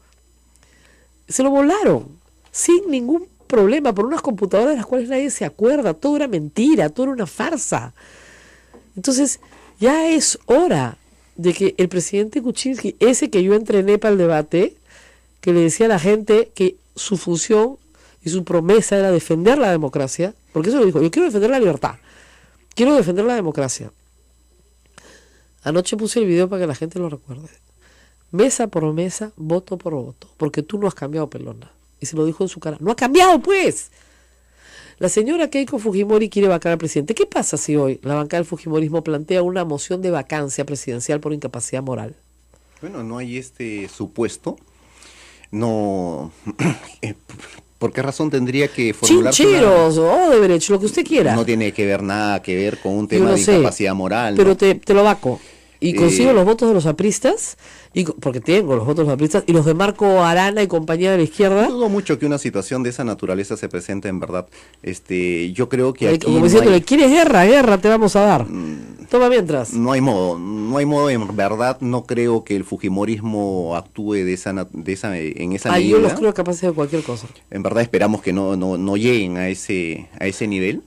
Se lo volaron sin ningún problema por unas computadoras de las cuales nadie se acuerda. Todo era mentira, todo era una farsa. Entonces, ya es hora de que el presidente Kuczynski, ese que yo entrené para el debate, que le decía a la gente que su función y su promesa era defender la democracia, porque eso lo dijo, yo quiero defender la libertad, quiero defender la democracia. Anoche puse el video para que la gente lo recuerde. Mesa por mesa, voto por voto, porque tú no has cambiado, pelona. Y se lo dijo en su cara. ¡No ha cambiado, pues! La señora Keiko Fujimori quiere vacar al presidente. ¿Qué pasa si hoy la bancada del Fujimorismo plantea una moción de vacancia presidencial por incapacidad moral? Bueno, no hay este supuesto. No... ¿Por qué razón tendría que formularse Chincheros, Odebrecht, lo que usted quiera. No tiene que ver nada que ver con un tema de incapacidad moral. Pero ¿no? te lo vaco. Y consigo los votos de los apristas, porque tengo los votos de los apristas, y los de Marco Arana y compañía de la izquierda. Dudo mucho que una situación de esa naturaleza se presente en verdad. Yo creo que aquí como diciéndole, ¿quieres guerra? Te vamos a dar. Toma mientras. No hay modo en verdad. No creo que el fujimorismo actúe en esa medida. Yo los creo capaces de cualquier cosa. En verdad esperamos que no lleguen a ese nivel.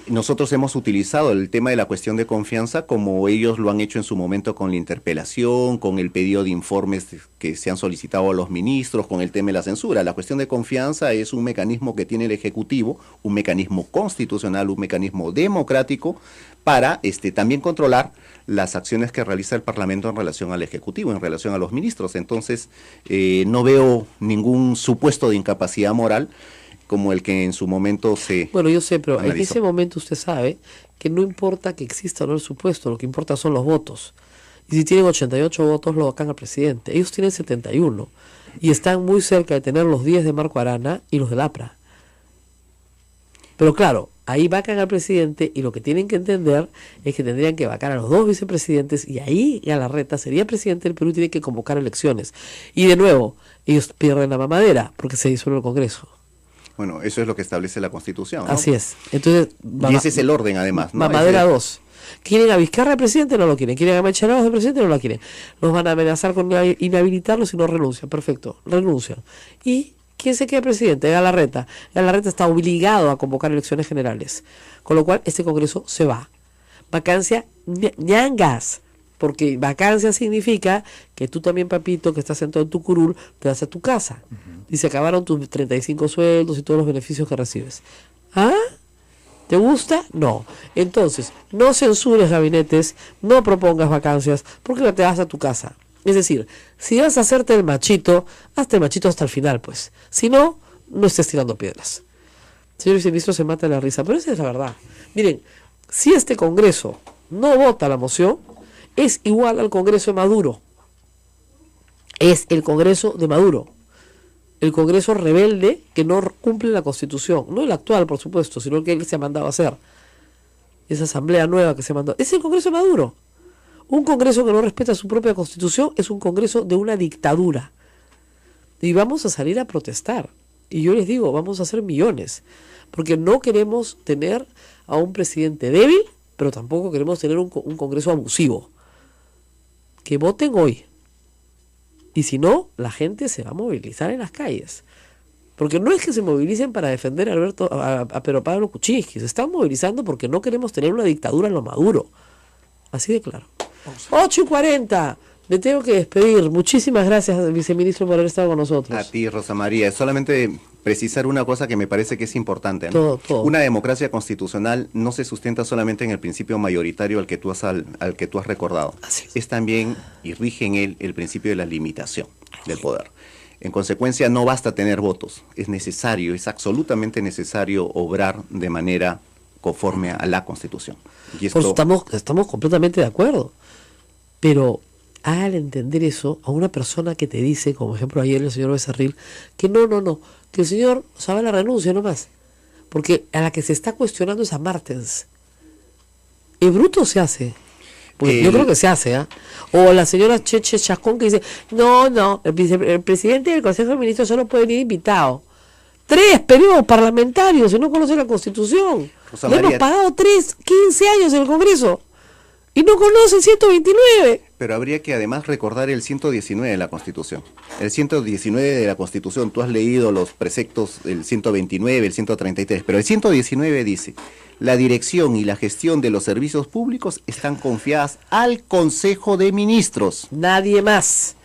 Nosotros hemos utilizado el tema de la cuestión de confianza como ellos lo han hecho en su momento con la interpelación, con el pedido de informes que se han solicitado a los ministros, con el tema de la censura. La cuestión de confianza es un mecanismo que tiene el Ejecutivo, un mecanismo constitucional, un mecanismo democrático para también controlar las acciones que realiza el Parlamento en relación al Ejecutivo, en relación a los ministros. Entonces, no veo ningún supuesto de incapacidad moral como el que en su momento se Bueno, yo sé, pero analizó. En ese momento usted sabe que no importa que exista o no el supuesto, lo que importa son los votos. Y si tienen 88 votos, lo vacan al presidente. Ellos tienen 71 y están muy cerca de tener los 10 de Marco Arana y los del APRA. Pero claro, ahí vacan al presidente y lo que tienen que entender es que tendrían que vacar a los 2 vicepresidentes y ahí Galarreta sería presidente del Perú y tiene que convocar elecciones. Y de nuevo, ellos pierden la mamadera porque se disuelve el Congreso. Bueno, eso es lo que establece la Constitución, ¿no? Así es. Entonces, y ese es el orden, además, ¿no? Mamadera 2. ¿Quieren a Vizcarra de presidente? No lo quieren. ¿Quieren a Macharados de presidente? No lo quieren. Los van a amenazar con inhabilitarlos si no renuncian. Perfecto, renuncian. ¿Y quién se queda presidente? Galarreta. Galarreta está obligado a convocar elecciones generales. Con lo cual, este Congreso se va. Vacancia, ñangas. Porque vacancia significa que tú también, papito, que estás sentado en tu curul, te vas a tu casa. Y se acabaron tus 35 sueldos y todos los beneficios que recibes. ¿Ah? ¿Te gusta? No. Entonces, no censures gabinetes, no propongas vacancias, porque te vas a tu casa. Es decir, si vas a hacerte el machito, hazte el machito hasta el final, pues. Si no, no estés tirando piedras. Señor viceministro se mata de la risa, pero esa es la verdad. Miren, si este Congreso no vota la moción, es igual al Congreso de Maduro. Es el Congreso de Maduro. El Congreso rebelde que no cumple la Constitución. No el actual, por supuesto, sino el que él se ha mandado a hacer. Esa asamblea nueva que se mandó. Es el Congreso de Maduro. Un Congreso que no respeta su propia Constitución es un Congreso de una dictadura. Y vamos a salir a protestar. Y yo les digo, vamos a hacer millones. Porque no queremos tener a un presidente débil, pero tampoco queremos tener un Congreso abusivo. Que voten hoy. Y si no, la gente se va a movilizar en las calles. Porque no es que se movilicen para defender a Pedro Pablo Kuczynski. Se están movilizando porque no queremos tener una dictadura en lo Maduro. Así de claro. 8:40. Me tengo que despedir. Muchísimas gracias, viceministro, por haber estado con nosotros. A ti, Rosa María. Solamente precisar una cosa que me parece que es importante, ¿no? Todo. Una democracia constitucional no se sustenta solamente en el principio mayoritario al que tú has recordado. Así es también, y rige en él, el principio de la limitación del poder. En consecuencia, no basta tener votos. Es necesario, es absolutamente necesario obrar de manera conforme a la Constitución. Y esto... estamos completamente de acuerdo. Pero hágale entender eso a una persona que te dice, como ejemplo ayer el señor Becerril, que no, que el señor Zavala renuncia nomás. Porque a la que se está cuestionando es a Martens. El bruto se hace. Pues yo creo que se hace, ¿ah? O la señora Cheche Chascón que dice, no, el presidente del Consejo de Ministros solo puede venir invitado. 3 periodos parlamentarios, si no conoce la Constitución. Le hemos pagado 15 años en el Congreso. Y no conoce el 129. Pero habría que además recordar el 119 de la Constitución. El 119 de la Constitución, tú has leído los preceptos del 129, el 133, pero el 119 dice, la dirección y la gestión de los servicios públicos están confiadas al Consejo de Ministros. Nadie más.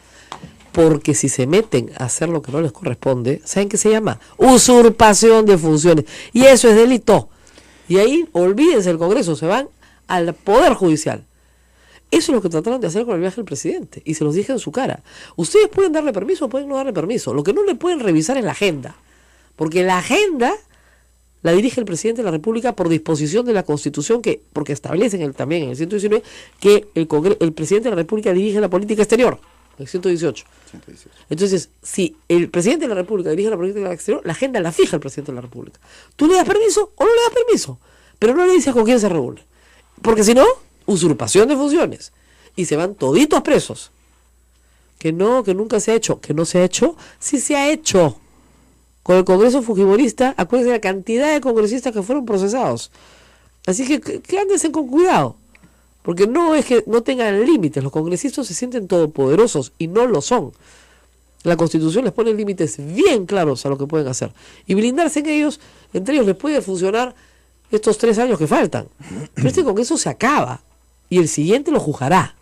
Porque si se meten a hacer lo que no les corresponde, ¿saben qué se llama? Usurpación de funciones. Y eso es delito. Y ahí, olvídense el Congreso, se van al Poder Judicial. Eso es lo que trataron de hacer con el viaje del presidente, y se los dije en su cara. Ustedes pueden darle permiso o pueden no darle permiso. Lo que no le pueden revisar es la agenda, porque la agenda la dirige el presidente de la República por disposición de la Constitución, porque establecen también en el 119 que el presidente de la República dirige la política exterior, el 118. Entonces, si el presidente de la República dirige la política exterior, la agenda la fija el presidente de la República. Tú le das permiso o no le das permiso, pero no le dices con quién se reúne, porque si no, usurpación de funciones, y se van toditos presos. Que no, que nunca se ha hecho. Que no se ha hecho, sí se ha hecho. Con el Congreso Fujimorista, acuérdense de la cantidad de congresistas que fueron procesados. Así que ándense con cuidado, porque no es que no tengan límites. Los congresistas se sienten todopoderosos y no lo son. La Constitución les pone límites bien claros a lo que pueden hacer, y blindarse entre ellos les puede funcionar estos 3 años que faltan, pero este Congreso se acaba y el siguiente lo juzgará.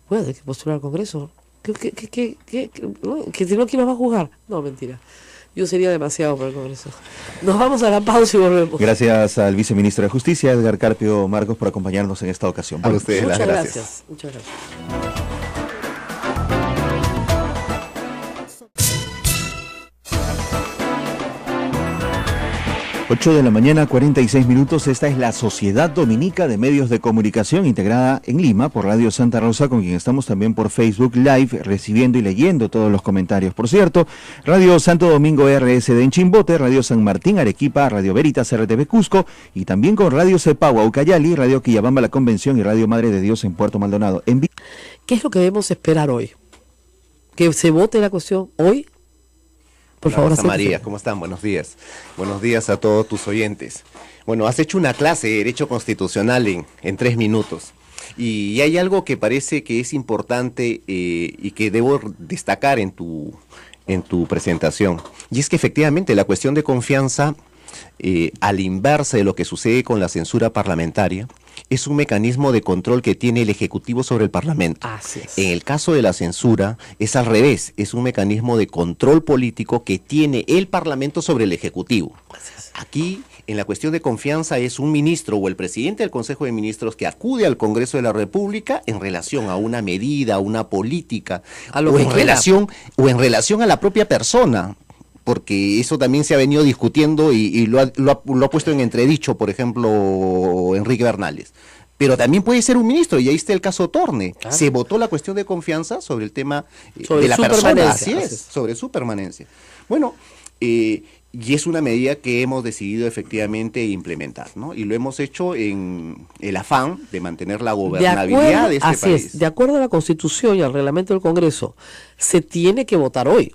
Bueno, hay que postular al Congreso. Que si no, ¿quién los va a juzgar? No, mentira. Yo sería demasiado para el Congreso. Nos vamos a la pausa y volvemos. Gracias al viceministro de Justicia, Edgar Carpio Marcos, por acompañarnos en esta ocasión. A ustedes Muchas las gracias. Muchas gracias. 8 de la mañana, 46 minutos. Esta es la Sociedad Dominica de Medios de Comunicación, integrada en Lima por Radio Santa Rosa, con quien estamos también por Facebook Live, recibiendo y leyendo todos los comentarios. Por cierto, Radio Santo Domingo RSD en Chimbote, Radio San Martín Arequipa, Radio Veritas RTV Cusco, y también con Radio Cepagua Ucayali, Radio Quillabamba La Convención y Radio Madre de Dios en Puerto Maldonado. ¿Qué es lo que debemos esperar hoy? ¿Que se vote la cuestión hoy? Por favor, Rosa María, ¿cómo están? Buenos días. Buenos días a todos tus oyentes. Bueno, has hecho una clase de Derecho Constitucional en 3 minutos. Y hay algo que parece que es importante y que debo destacar en tu presentación. Y es que efectivamente la cuestión de confianza, al inversa de lo que sucede con la censura parlamentaria, es un mecanismo de control que tiene el Ejecutivo sobre el Parlamento. Así es. En el caso de la censura es al revés, es un mecanismo de control político que tiene el Parlamento sobre el Ejecutivo. Aquí, en la cuestión de confianza, es un ministro o el presidente del Consejo de Ministros que acude al Congreso de la República en relación a una medida, a una política, o en relación a la propia persona. Porque eso también se ha venido discutiendo y lo ha puesto en entredicho, por ejemplo, Enrique Bernales. Pero también puede ser un ministro, y ahí está el caso Torne. Claro. Se votó la cuestión de confianza sobre el tema de la persona, así es, sobre su permanencia. Bueno, y es una medida que hemos decidido efectivamente implementar, ¿no? Y lo hemos hecho en el afán de mantener la gobernabilidad de este país. Es, de acuerdo a la Constitución y al reglamento del Congreso, se tiene que votar hoy.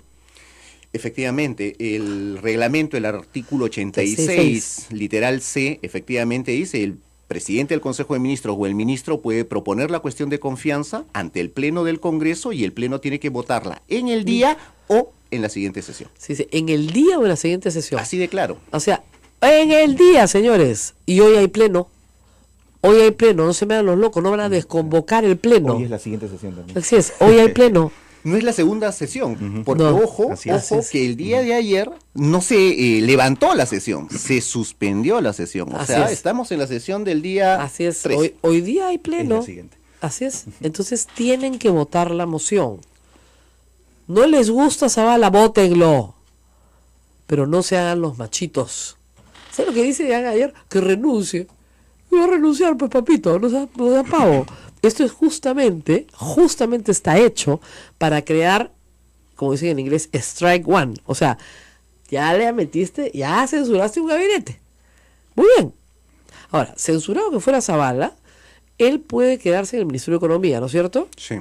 Efectivamente, el reglamento, el artículo 86, literal C, efectivamente dice, el presidente del Consejo de Ministros o el ministro puede proponer la cuestión de confianza ante el Pleno del Congreso y el Pleno tiene que votarla en el día o en la siguiente sesión. Sí, en el día o en la siguiente sesión. Así de claro. O sea, en el día, señores, y hoy hay Pleno. Hoy hay Pleno, no se me hagan los locos, no van a desconvocar el Pleno. Hoy es la siguiente sesión también. Así es, hoy hay Pleno. No es la segunda sesión, porque ojo que el día de ayer no se levantó la sesión, se suspendió la sesión. O sea, estamos en la sesión del día 3. Hoy día hay Pleno. Es la siguiente. Así es. Entonces tienen que votar la moción. No les gusta Zavala, vótenlo. Pero no se hagan los machitos. ¿Sabes lo que dice ayer? Que renuncie. Y va a renunciar, pues papito, no da pavo. Esto es justamente está hecho para crear, como dicen en inglés, strike one. O sea, ya le metiste, ya censuraste un gabinete. Muy bien. Ahora, censurado que fuera Zavala, él puede quedarse en el Ministerio de Economía, ¿no es cierto? Sí.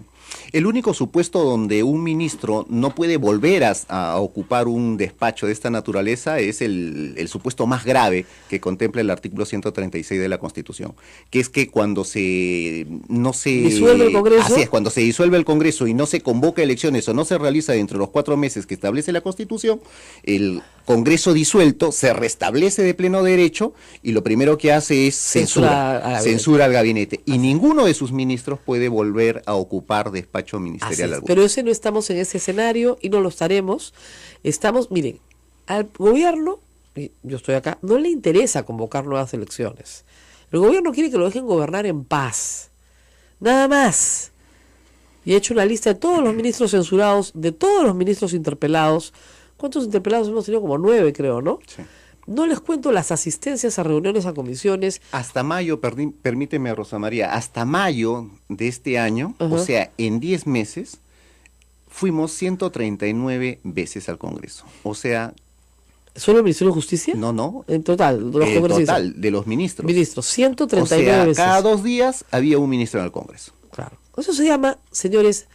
El único supuesto donde un ministro no puede volver a ocupar un despacho de esta naturaleza es el supuesto más grave que contempla el artículo 136 de la Constitución, que es que cuando disuelve el Congreso. Así es, cuando se disuelve el Congreso y no se convoca elecciones o no se realiza dentro de los 4 meses que establece la Constitución, el Congreso disuelto se restablece de pleno derecho y lo primero que hace es censura al gabinete. Y ninguno de sus ministros puede volver a ocupar despacho ministerial alguno. Pero no estamos en ese escenario y no lo estaremos. Miren, al gobierno, y yo estoy acá, no le interesa convocar nuevas elecciones. El gobierno quiere que lo dejen gobernar en paz. Nada más. Y he hecho una lista de todos los ministros censurados, de todos los ministros interpelados. ¿Cuántos interpelados hemos tenido? Como 9, creo, ¿no? Sí. No les cuento las asistencias a reuniones, a comisiones. Hasta mayo, permíteme, Rosa María, hasta mayo de este año, o sea, en 10 meses, fuimos 139 veces al Congreso. O sea... ¿Solo el Ministerio de Justicia? No. En total, de los en total, de los ministros. Ministros, 139 veces. Cada 2 días había un ministro en el Congreso. Claro. Eso se llama, señores,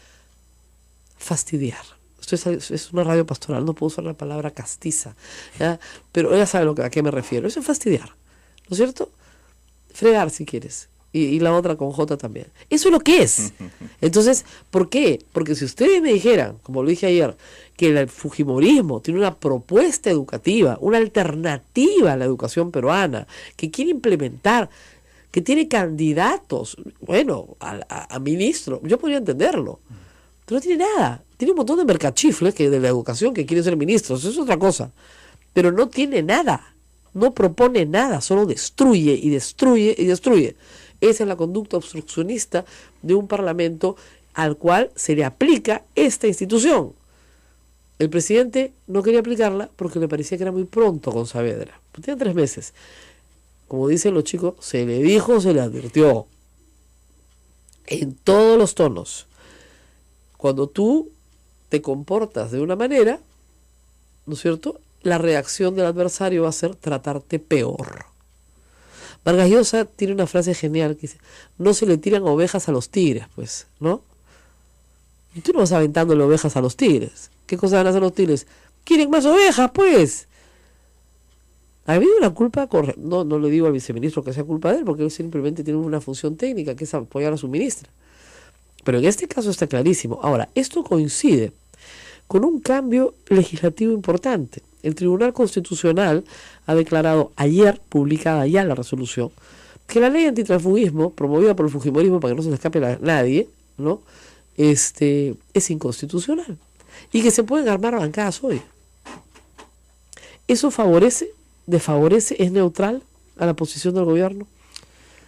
fastidiar. Esto es una radio pastoral, no puedo usar la palabra castiza, ¿ya? Pero ella sabe a qué me refiero. Eso es fastidiar, ¿no es cierto? Fregar, si quieres. Y la otra con J también. Eso es lo que es. Entonces, ¿por qué? Porque si ustedes me dijeran, como lo dije ayer, que el fujimorismo tiene una propuesta educativa, una alternativa a la educación peruana, que quiere implementar, que tiene candidatos, bueno, a ministro, yo podría entenderlo. Pero no tiene nada. Tiene un montón de mercachifles que de la educación que quieren ser ministros, eso es otra cosa. Pero no tiene nada. No propone nada, solo destruye y destruye y destruye. Esa es la conducta obstruccionista de un parlamento al cual se le aplica esta institución. El presidente no quería aplicarla porque le parecía que era muy pronto con Saavedra. Tenía 3 meses. Como dicen los chicos, se le dijo, se le advirtió. En todos los tonos. Cuando tú te comportas de una manera, ¿no es cierto?, la reacción del adversario va a ser tratarte peor. Vargas Llosa tiene una frase genial que dice, no se le tiran ovejas a los tigres, pues, ¿no? Y tú no vas aventándole ovejas a los tigres. ¿Qué cosa van a hacer los tigres? ¡Quieren más ovejas, pues! Ha habido una culpa, no le digo al viceministro que sea culpa de él, porque él simplemente tiene una función técnica, que es apoyar a su ministra. Pero en este caso está clarísimo. Ahora, esto coincide con un cambio legislativo importante. El Tribunal Constitucional ha declarado ayer, publicada ya la resolución, que la ley antitransfugismo, promovida por el fujimorismo para que no se le escape a nadie, ¿no?, es inconstitucional. Y que se pueden armar bancadas hoy. ¿Eso favorece, desfavorece, es neutral a la posición del gobierno?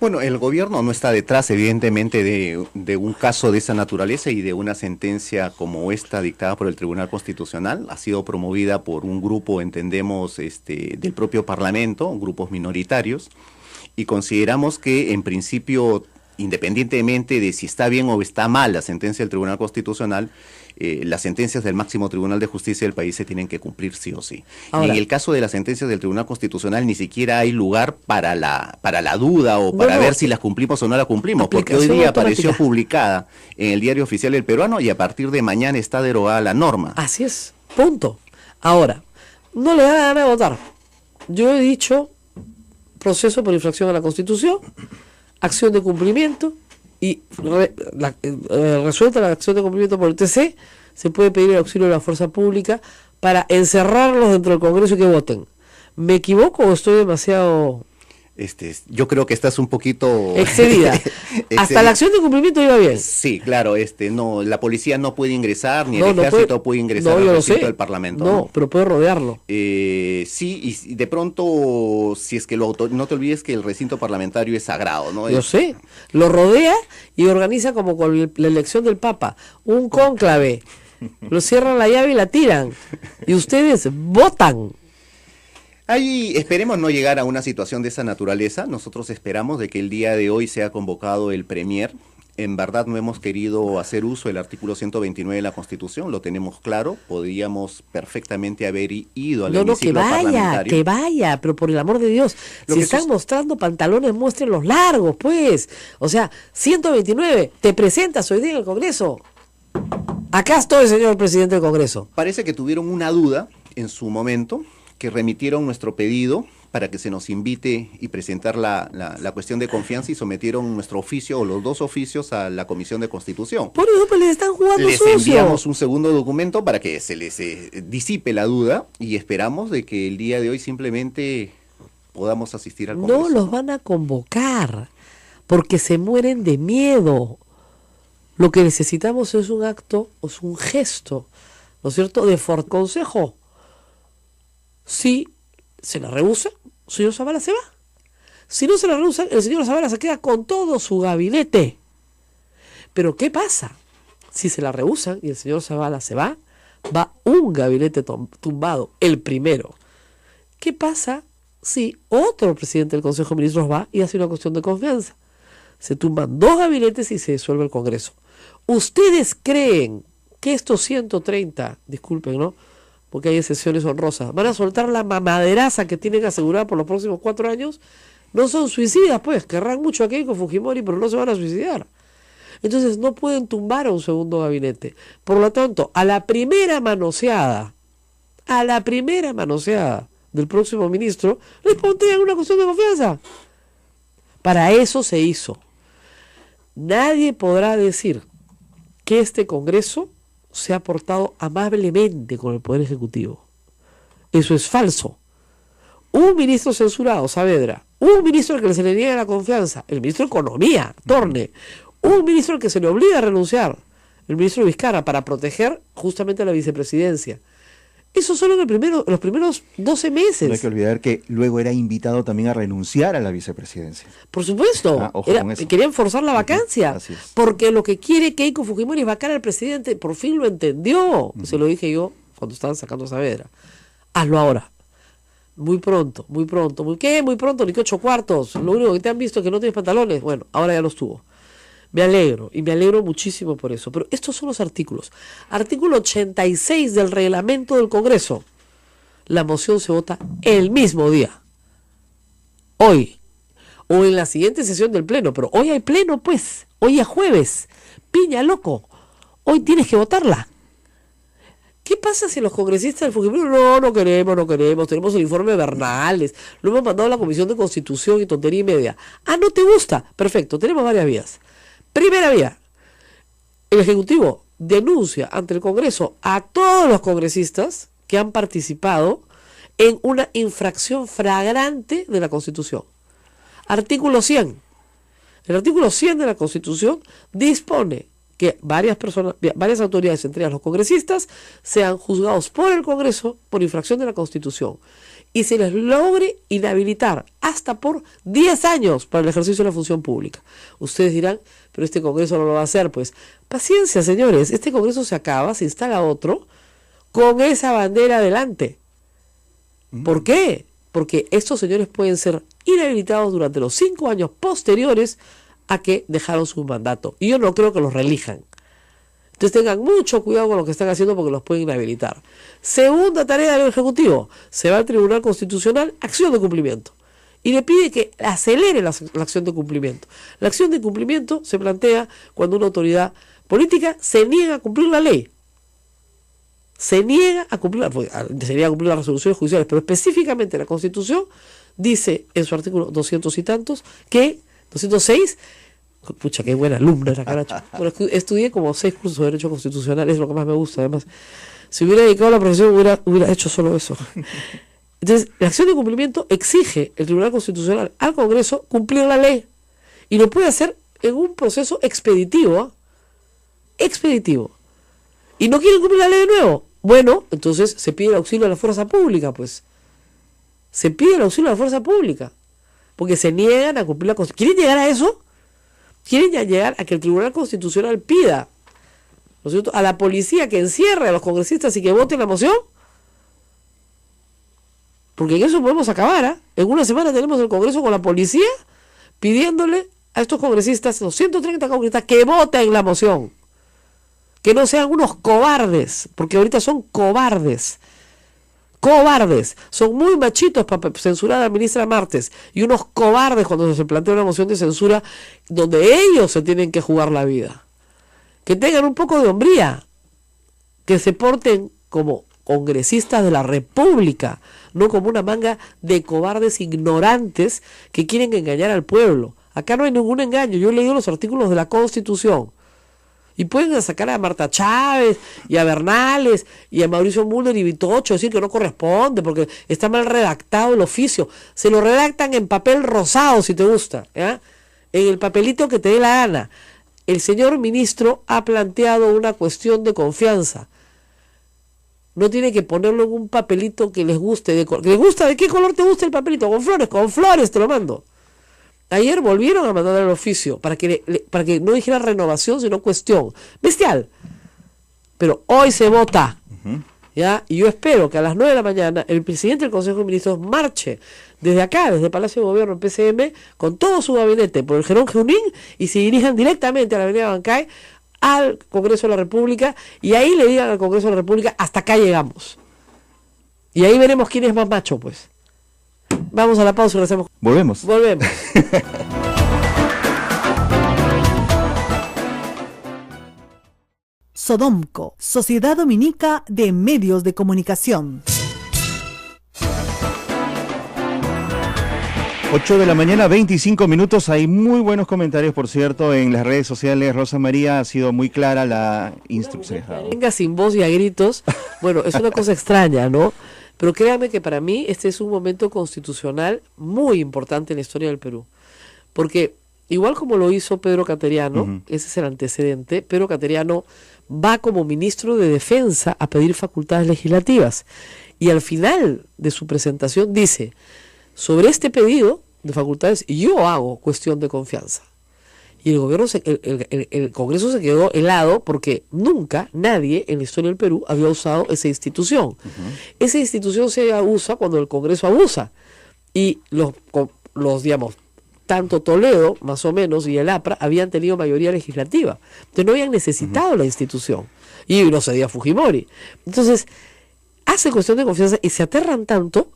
Bueno, el gobierno no está detrás, evidentemente, de un caso de esa naturaleza y de una sentencia como esta dictada por el Tribunal Constitucional. Ha sido promovida por un grupo, entendemos, del propio Parlamento, grupos minoritarios, y consideramos que, en principio, independientemente de si está bien o está mal la sentencia del Tribunal Constitucional, las sentencias del máximo Tribunal de Justicia del país se tienen que cumplir sí o sí. Ahora, y en el caso de las sentencias del Tribunal Constitucional ni siquiera hay lugar para la duda o para ver si las cumplimos o no las cumplimos, porque hoy día apareció publicada en el Diario Oficial del Peruano y a partir de mañana está derogada la norma. Así es, punto. Ahora, no le da la gana de votar. Yo he dicho proceso por infracción a la Constitución, acción de cumplimiento, y resuelta la acción de cumplimiento por el TC, se puede pedir el auxilio de la fuerza pública para encerrarlos dentro del Congreso y que voten. ¿Me equivoco o estoy demasiado...? Yo creo que estás un poquito... excedida. Hasta la acción de cumplimiento iba bien. Sí, claro, no, la policía no puede ingresar, ni el ejército puede ingresar al recinto del Parlamento. No, pero puede rodearlo. Sí, y de pronto, si es que no te olvides que el recinto parlamentario es sagrado, ¿no? Yo sé, lo rodea y organiza como con la elección del Papa, un cónclave. Lo cierran la llave y la tiran. Y ustedes votan. Ahí esperemos no llegar a una situación de esa naturaleza. Nosotros esperamos de que el día de hoy sea convocado el Premier. En verdad no hemos querido hacer uso del artículo 129 de la Constitución, lo tenemos claro. Podríamos perfectamente haber ido al hemiciclo parlamentario. Que vaya, pero por el amor de Dios, si están mostrando pantalones, muéstrenlos largos, pues. O sea, 129, te presentas hoy día en el Congreso. Acá estoy, señor presidente del Congreso. Parece que tuvieron una duda en su momento, que remitieron nuestro pedido para que se nos invite y presentar la cuestión de confianza y sometieron nuestro oficio o los 2 oficios a la Comisión de Constitución. Por eso pues les están jugando les sucio. Enviamos un segundo documento para que se les disipe la duda y esperamos de que el día de hoy simplemente podamos asistir al Congreso. No los van a convocar porque se mueren de miedo. Lo que necesitamos es un acto, o es un gesto, ¿no es cierto?, de consejo. Si se la rehúsa, señor Zavala se va. Si no se la rehusan, el señor Zavala se queda con todo su gabinete. Pero ¿qué pasa? Si se la rehusan y el señor Zavala se va un gabinete tumbado, el primero. ¿Qué pasa si otro presidente del Consejo de Ministros va y hace una cuestión de confianza? Se tumban 2 gabinetes y se disuelve el Congreso. ¿Ustedes creen que estos 130, disculpen, ¿no?, porque hay excepciones honrosas, van a soltar la mamaderaza que tienen asegurada por los próximos 4 años? No son suicidas, pues, querrán mucho a Keiko Fujimori, pero no se van a suicidar. Entonces no pueden tumbar a un segundo gabinete. Por lo tanto, a la primera manoseada del próximo ministro, les pondrían una cuestión de confianza. Para eso se hizo. Nadie podrá decir que este Congreso se ha portado amablemente con el Poder Ejecutivo. Eso es falso. Un ministro censurado, Saavedra, un ministro al que se le niega la confianza, el ministro de Economía, Torne, un ministro al que se le obliga a renunciar, el ministro Vizcarra, para proteger justamente a la vicepresidencia. Eso solo en los primeros 12 meses. No hay que olvidar que luego era invitado también a renunciar a la vicepresidencia. Por supuesto, querían forzar la vacancia, porque lo que quiere Keiko Fujimori es vacar al presidente. Por fin lo entendió. Se lo dije yo cuando estaban sacando a Saavedra. Hazlo ahora. Muy pronto. ¿Qué? Muy pronto, ni que 8 cuartos. Lo único que te han visto es que no tienes pantalones. Bueno, ahora ya los tuvo. Me alegro, y me alegro muchísimo por eso. Pero estos son los artículos. Artículo 86 del reglamento del Congreso. La moción se vota el mismo día. Hoy. O en la siguiente sesión del Pleno. Pero hoy hay Pleno, pues. Hoy es jueves. Piña, loco. Hoy tienes que votarla. ¿Qué pasa si los congresistas del Fujimori no queremos, tenemos el informe Bernales, lo hemos mandado a la Comisión de Constitución y tontería y media? Ah, ¿no te gusta? Perfecto, tenemos varias vías. Primera vía, el Ejecutivo denuncia ante el Congreso a todos los congresistas que han participado en una infracción flagrante de la Constitución. Artículo 100. El artículo 100 de la Constitución dispone que varias autoridades, entre ellas los congresistas, sean juzgados por el Congreso por infracción de la Constitución y se les logre inhabilitar hasta por 10 años para el ejercicio de la función pública. Ustedes dirán, pero este Congreso no lo va a hacer. Pues paciencia, señores, este Congreso se acaba, se instala otro con esa bandera adelante. ¿Por qué? Porque estos señores pueden ser inhabilitados durante los 5 años posteriores a que dejaron su mandato. Y yo no creo que los reelijan. Entonces tengan mucho cuidado con lo que están haciendo porque los pueden inhabilitar. Segunda tarea del Ejecutivo. Se va al Tribunal Constitucional, acción de cumplimiento. Y le pide que acelere la acción de cumplimiento. La acción de cumplimiento se plantea cuando una autoridad política se niega a cumplir la ley. Se niega a cumplir las resoluciones judiciales, pero específicamente la Constitución dice en su artículo 200 y tantos que 206, pucha, qué buena alumna era, caracho. Bueno, estudié como 6 cursos de Derecho Constitucional, es lo que más me gusta, además. Si hubiera dedicado a la profesión, hubiera hecho solo eso. Entonces, la acción de cumplimiento exige el Tribunal Constitucional al Congreso cumplir la ley. Y lo puede hacer en un proceso expeditivo. Expeditivo. ¿Y no quieren cumplir la ley de nuevo? Bueno, entonces se pide el auxilio de la fuerza pública, pues. Se pide el auxilio de la fuerza pública. Porque se niegan a cumplir la Constitución. ¿Quieren llegar a eso? ¿Quieren ya llegar a que el Tribunal Constitucional pida, ¿no es cierto?, a la policía que encierre a los congresistas y que voten la moción? Porque en eso podemos acabar, ¿eh? En una semana tenemos el Congreso con la policía pidiéndole a estos congresistas, los 130 congresistas, que voten la moción. Que no sean unos cobardes, porque ahorita son cobardes. Cobardes. Son muy machitos para censurar a la ministra Martes y unos cobardes cuando se plantea una moción de censura donde ellos se tienen que jugar la vida. Que tengan un poco de hombría, que se porten como congresistas de la República, no como una manga de cobardes ignorantes que quieren engañar al pueblo. Acá no hay ningún engaño. Yo he leído los artículos de la Constitución. Y pueden sacar a Marta Chávez y a Bernales y a Mauricio Müller y Vitocho, decir que no corresponde porque está mal redactado el oficio. Se lo redactan en papel rosado si te gusta, ¿ya? En el papelito que te dé la gana. El señor ministro ha planteado una cuestión de confianza. No tiene que ponerlo en un papelito que les guste. ¿Les gusta? ¿De qué color te gusta el papelito? Con flores te lo mando. Ayer volvieron a mandar el oficio para que no dijera renovación, sino cuestión. Bestial. Pero hoy se vota. ¿Ya? Y yo espero que a las 9 de la mañana el presidente del Consejo de Ministros marche desde acá, desde el Palacio de Gobierno, el PCM, con todo su gabinete por el Gerón Junín y se dirijan directamente a la Avenida Bancay al Congreso de la República y ahí le digan al Congreso de la República hasta acá llegamos. Y ahí veremos quién es más macho, pues. Vamos a la pausa y regresamos. Volvemos. Sodomco, Sociedad Dominica de Medios de Comunicación. 8 de la mañana, 25 minutos. Hay muy buenos comentarios, por cierto, en las redes sociales. Rosa María, ha sido muy clara la instrucción. Venga sin voz y a gritos. Bueno, es una cosa extraña, ¿no? Pero créanme que para mí este es un momento constitucional muy importante en la historia del Perú. Porque igual como lo hizo Pedro Cateriano, ese es el antecedente, Pedro Cateriano va como ministro de Defensa a pedir facultades legislativas. Y al final de su presentación dice, sobre este pedido de facultades yo hago cuestión de confianza. Y el gobierno, el Congreso se quedó helado porque nunca nadie en la historia del Perú había usado esa institución. Esa institución se usa cuando el Congreso abusa. Y los digamos, tanto Toledo, más o menos, y el APRA habían tenido mayoría legislativa. Entonces no habían necesitado la institución. Y no cedía Fujimori. Entonces, hace cuestión de confianza y se aterran tanto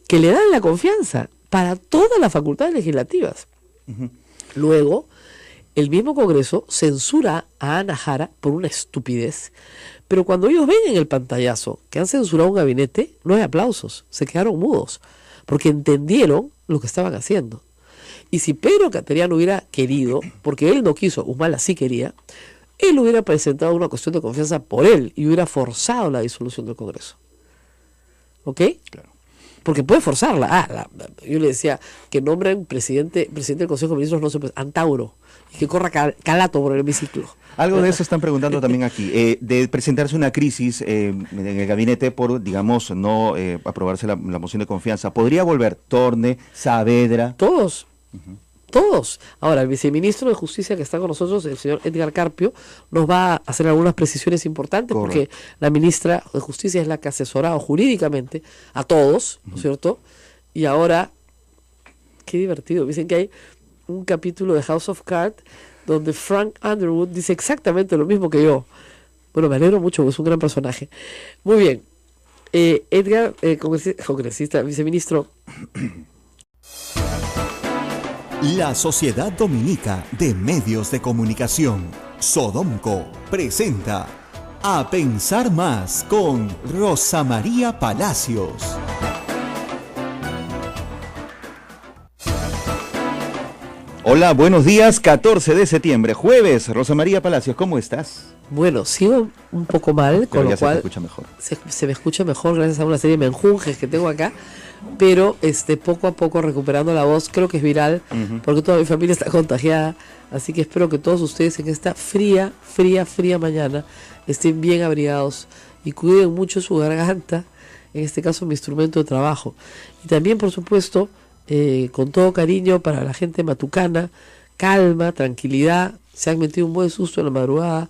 que le dan la confianza para todas las facultades legislativas. Luego, el mismo Congreso censura a Ana Jara por una estupidez, pero cuando ellos ven en el pantallazo que han censurado un gabinete, no hay aplausos, se quedaron mudos, porque entendieron lo que estaban haciendo. Y si Pedro Cateriano hubiera querido, porque él no quiso, Humala sí quería, él hubiera presentado una cuestión de confianza por él y hubiera forzado la disolución del Congreso. ¿Ok? Claro. Porque puede forzarla. Yo le decía que nombren presidente del Consejo de Ministros, no sé, pues, Antauro, y que corra Calato por el hemiciclo. Algo de eso están preguntando también aquí, de presentarse una crisis en el gabinete por, digamos, no aprobarse la moción de confianza. ¿Podría volver Torne, Saavedra? Todos. Todos. Ahora, el viceministro de Justicia que está con nosotros, el señor Edgar Carpio, nos va a hacer algunas precisiones importantes. Correcto. Porque la ministra de Justicia es la que ha asesorado jurídicamente a todos, ¿no es cierto? Y ahora, qué divertido, dicen que hay un capítulo de House of Cards donde Frank Underwood dice exactamente lo mismo que yo. Bueno, me alegro mucho, porque es un gran personaje. Muy bien. Edgar, congresista, viceministro. La Sociedad Dominica de Medios de Comunicación, Sodomco, presenta A Pensar Más con Rosa María Palacios. Hola, buenos días, 14 de septiembre, jueves. Rosa María Palacios, ¿cómo estás? Bueno, sigo un poco mal, con lo cual se escucha mejor. Se me escucha mejor gracias a una serie de menjunjes que tengo acá, pero poco a poco recuperando la voz. Creo que es viral, porque toda mi familia está contagiada, así que espero que todos ustedes en esta fría mañana estén bien abrigados y cuiden mucho su garganta, en este caso mi instrumento de trabajo. Y también, por supuesto, con todo cariño para la gente matucana, calma, tranquilidad. Se han metido un buen susto en la madrugada.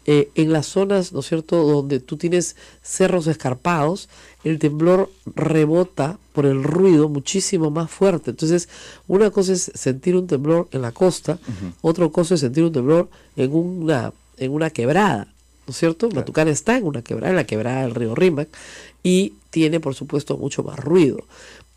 En las zonas, ¿no es cierto?, donde tú tienes cerros escarpados, el temblor rebota por el ruido muchísimo más fuerte. Entonces, una cosa es sentir un temblor en la costa, otra cosa es sentir un temblor en una quebrada, ¿no es cierto? Claro. Matucana está en la quebrada del río Rímac, y tiene, por supuesto, mucho más ruido.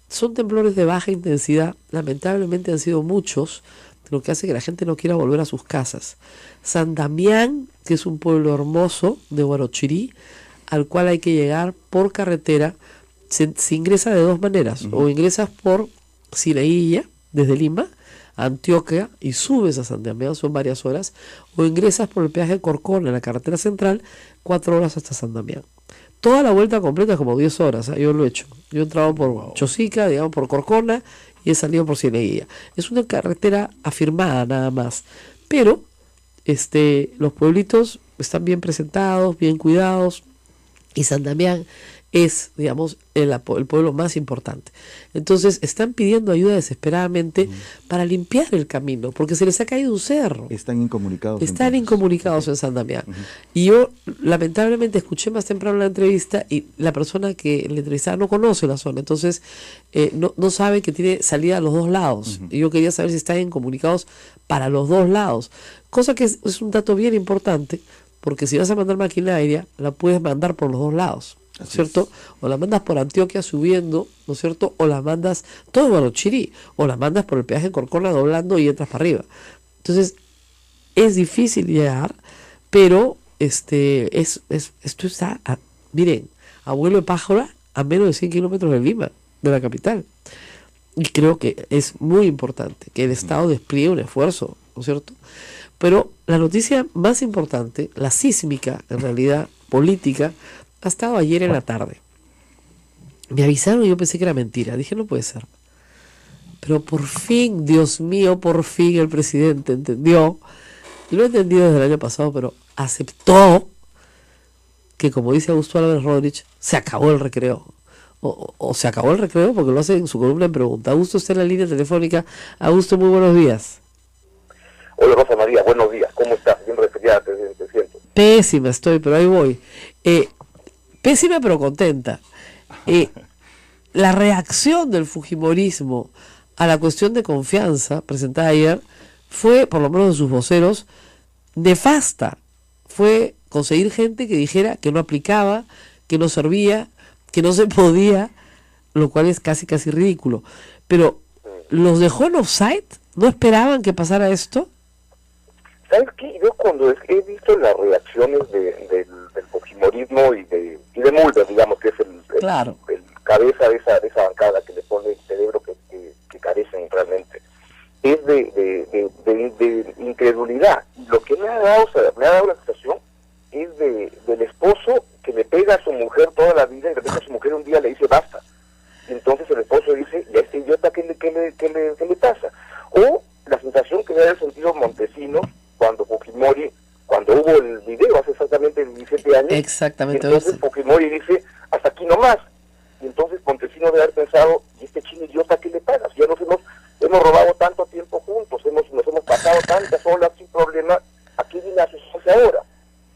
Son temblores de baja intensidad, lamentablemente han sido muchos, lo que hace que la gente no quiera volver a sus casas. San Damián, que es un pueblo hermoso de Huarochirí, al cual hay que llegar por carretera, se ingresa de dos maneras, o ingresas por Cieneguilla, desde Lima, a Antioquia, y subes a San Damián, son varias horas, o ingresas por el peaje de Corcón, en la carretera central, 4 horas hasta San Damián. Toda la vuelta completa es como 10 horas, yo lo he hecho. Yo he entrado por Chosica, digamos por Corcona, y he salido por Cieneguilla. Es una carretera afirmada nada más, pero los pueblitos están bien presentados, bien cuidados, y San Damián es, digamos, el pueblo más importante. Entonces están pidiendo ayuda desesperadamente para limpiar el camino, porque se les ha caído un cerro. Están incomunicados. Están incomunicados en San Damián. Y yo lamentablemente escuché más temprano la entrevista y la persona que le entrevistaba no conoce la zona, entonces no sabe que tiene salida a los dos lados. Y yo quería saber si están incomunicados para los dos lados, cosa que es un dato bien importante, porque si vas a mandar maquinaria, la puedes mandar por los dos lados, ¿no es cierto? O la mandas por Antioquia subiendo, ¿no es cierto? O la mandas todo Guarochirí, o la mandas por el peaje en Corcona doblando y entras para arriba. Entonces, es difícil llegar, pero esto está, miren, a vuelo de pájaro a menos de 100 kilómetros de Lima, de la capital. Y creo que es muy importante que el Estado despliegue un esfuerzo, ¿no es cierto? Pero la noticia más importante, la sísmica, en realidad, política, ha estado ayer en la tarde. Me avisaron y yo pensé que era mentira. Dije, no puede ser. Pero por fin, Dios mío, por fin el presidente entendió. Y lo he entendido desde el año pasado, pero aceptó que, como dice Augusto Álvarez Rodríguez, se acabó el recreo. O se acabó el recreo porque lo hace en su columna en pregunta. Augusto está en la línea telefónica. Augusto, muy buenos días. Hola Rosa María, buenos días. ¿Cómo estás? Bien resfriada, te siento. Pésima estoy, pero ahí voy. Pésima pero contenta. La reacción del fujimorismo a la cuestión de confianza presentada ayer fue, por lo menos de sus voceros, nefasta. Fue conseguir gente que dijera que no aplicaba, que no servía, que no se podía, lo cual es casi ridículo. Pero, ¿los dejó en offside? ¿No esperaban que pasara esto? ¿Sabes qué? Yo cuando he visto las reacciones del fujimorismo y de Mulder, digamos, que es el cabeza de esa bancada que le pone el cerebro que carecen realmente, es de incredulidad. Y lo que me ha dado la sensación es del esposo que le pega a su mujer toda la vida y de repente a su mujer un día le dice basta. Y entonces el esposo dice, ¿y a este idiota qué le pasa? O la sensación que me da el sentido Montesinos cuando Fujimori, cuando hubo el video hace exactamente 17 años, exactamente, entonces Fujimori dice, hasta aquí nomás. Y entonces Montesinos debe haber pensado, ¿y este chino idiota qué le pasa? Si ya nos hemos robado tanto tiempo juntos, nos hemos pasado tantas olas sin problema, ¿aquí viene a sucederse ahora?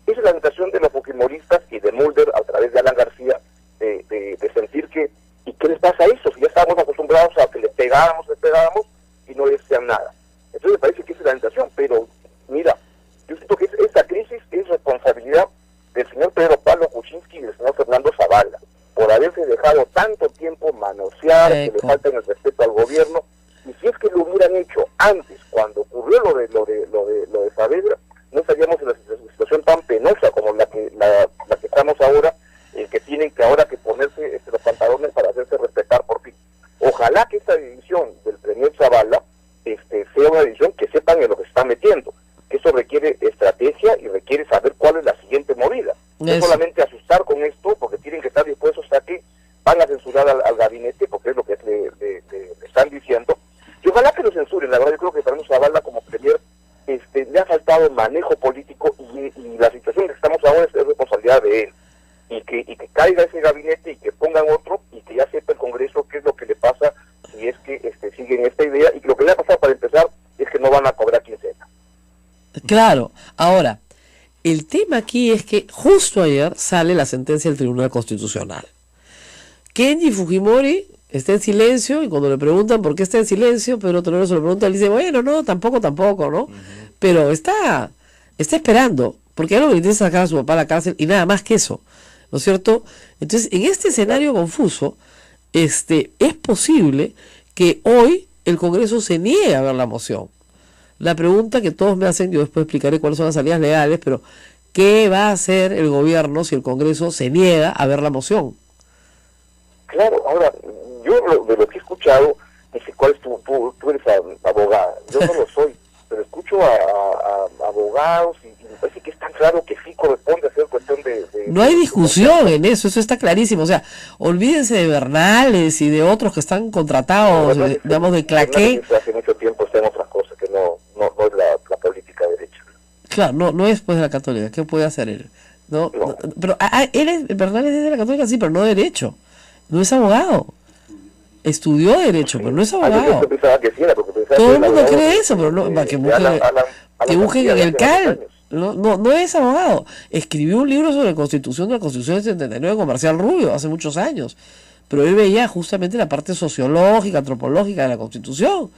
Esa es la sensación de los fujimoristas y de Mulder a través de Alan García, de sentir que, ¿y qué les pasa a eso? Si ya estábamos acostumbrados a que les pegábamos y no decían nada. Entonces me parece que esa es la sensación, pero mira, yo siento que esta crisis es responsabilidad del señor Pedro Pablo Kuczynski y del señor Fernando Zavala, por haberse dejado tanto tiempo manosear, que le faltan el respeto al gobierno, y si es que lo hubieran hecho antes, cuando ocurrió lo de Saavedra, no estaríamos en la situación tan penosa como la que estamos ahora, que tienen que ahora que ponerse los pantalones para hacerse respetar por fin. Ojalá que esta división del premier Zavala sea una división que sepan en lo que se están metiendo, que eso requiere estrategia y requiere saber cuál es la siguiente movida. No solamente asustar con esto, porque tienen que estar dispuestos a que van a censurar al gabinete, porque es lo que le están diciendo, y ojalá que lo censuren. La verdad yo creo que Fernando Zavala como premier le ha faltado manejo político y la situación en que estamos ahora es responsabilidad de él, y que caiga ese gabinete y que pongan otro y que ya sepa el Congreso qué es lo que le pasa si es que siguen esta idea, y que lo que le ha pasado para empezar es que no van a cobrar quincena. Claro, ahora, el tema aquí es que justo ayer sale la sentencia del Tribunal Constitucional. Kenji Fujimori está en silencio, y cuando le preguntan por qué está en silencio, Pedro Tonero se lo pregunta, él dice, bueno, no, tampoco, ¿no? Pero está esperando, porque a lo que le interesa sacar a su papá a la cárcel y nada más que eso, ¿no es cierto? Entonces, en este escenario confuso, es posible que hoy el Congreso se niegue a ver la moción. La pregunta que todos me hacen, yo después explicaré cuáles son las salidas legales, pero ¿qué va a hacer el gobierno si el Congreso se niega a ver la moción? Claro, ahora, yo de lo que he escuchado, dice, ¿cuál es tú eres abogada? Yo no lo soy, pero escucho a abogados y me parece que es tan claro que sí corresponde hacer cuestión de no hay discusión en eso está clarísimo. O sea, olvídense de Bernales y de otros que están contratados, digamos, de Claqué. Hace mucho tiempo está en otras cosas, que no es la política derecha. Claro, no es pues de la Católica. ¿Qué puede hacer él? No. Pero Bernal es de la Católica, sí, pero no de Derecho. No es abogado. Estudió Derecho, pero no es abogado. Yo pensaba que sí, todo el mundo cree eso, pero no, que busquen en el CAL. No es abogado. Escribió un libro sobre Constitución de la Constitución del 79 con Marcial Rubio hace muchos años. Pero él veía justamente la parte sociológica, antropológica de la Constitución,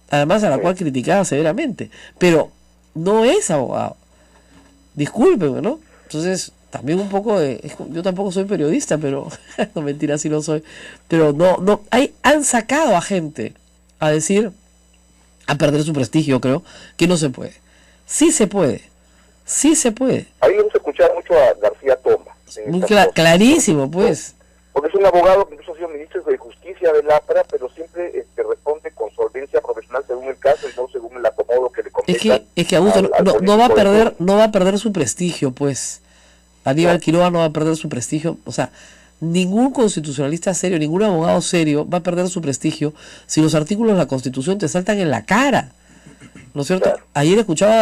además a la cual criticaba severamente. Pero no es abogado. Discúlpeme, ¿no? Entonces, también un poco yo tampoco soy periodista, pero no, mentira, si no soy. Pero han sacado a gente a decir, a perder su prestigio, creo, que no se puede. Sí se puede. Sí se puede. Ahí vamos a escuchar mucho a García Toma. Muy clarísimo, pues. Porque es un abogado que incluso ha sido ministro de Justicia del APRA, pero siempre responde con solvencia profesional según el caso y no según el acomodo que le convenga. Es que Augusto no va a perder su prestigio, pues. Aníbal Quiroga no va a perder su prestigio. O sea, ningún constitucionalista serio, ningún abogado serio va a perder su prestigio si los artículos de la Constitución te saltan en la cara. ¿No es cierto? Claro. Ayer escuchaba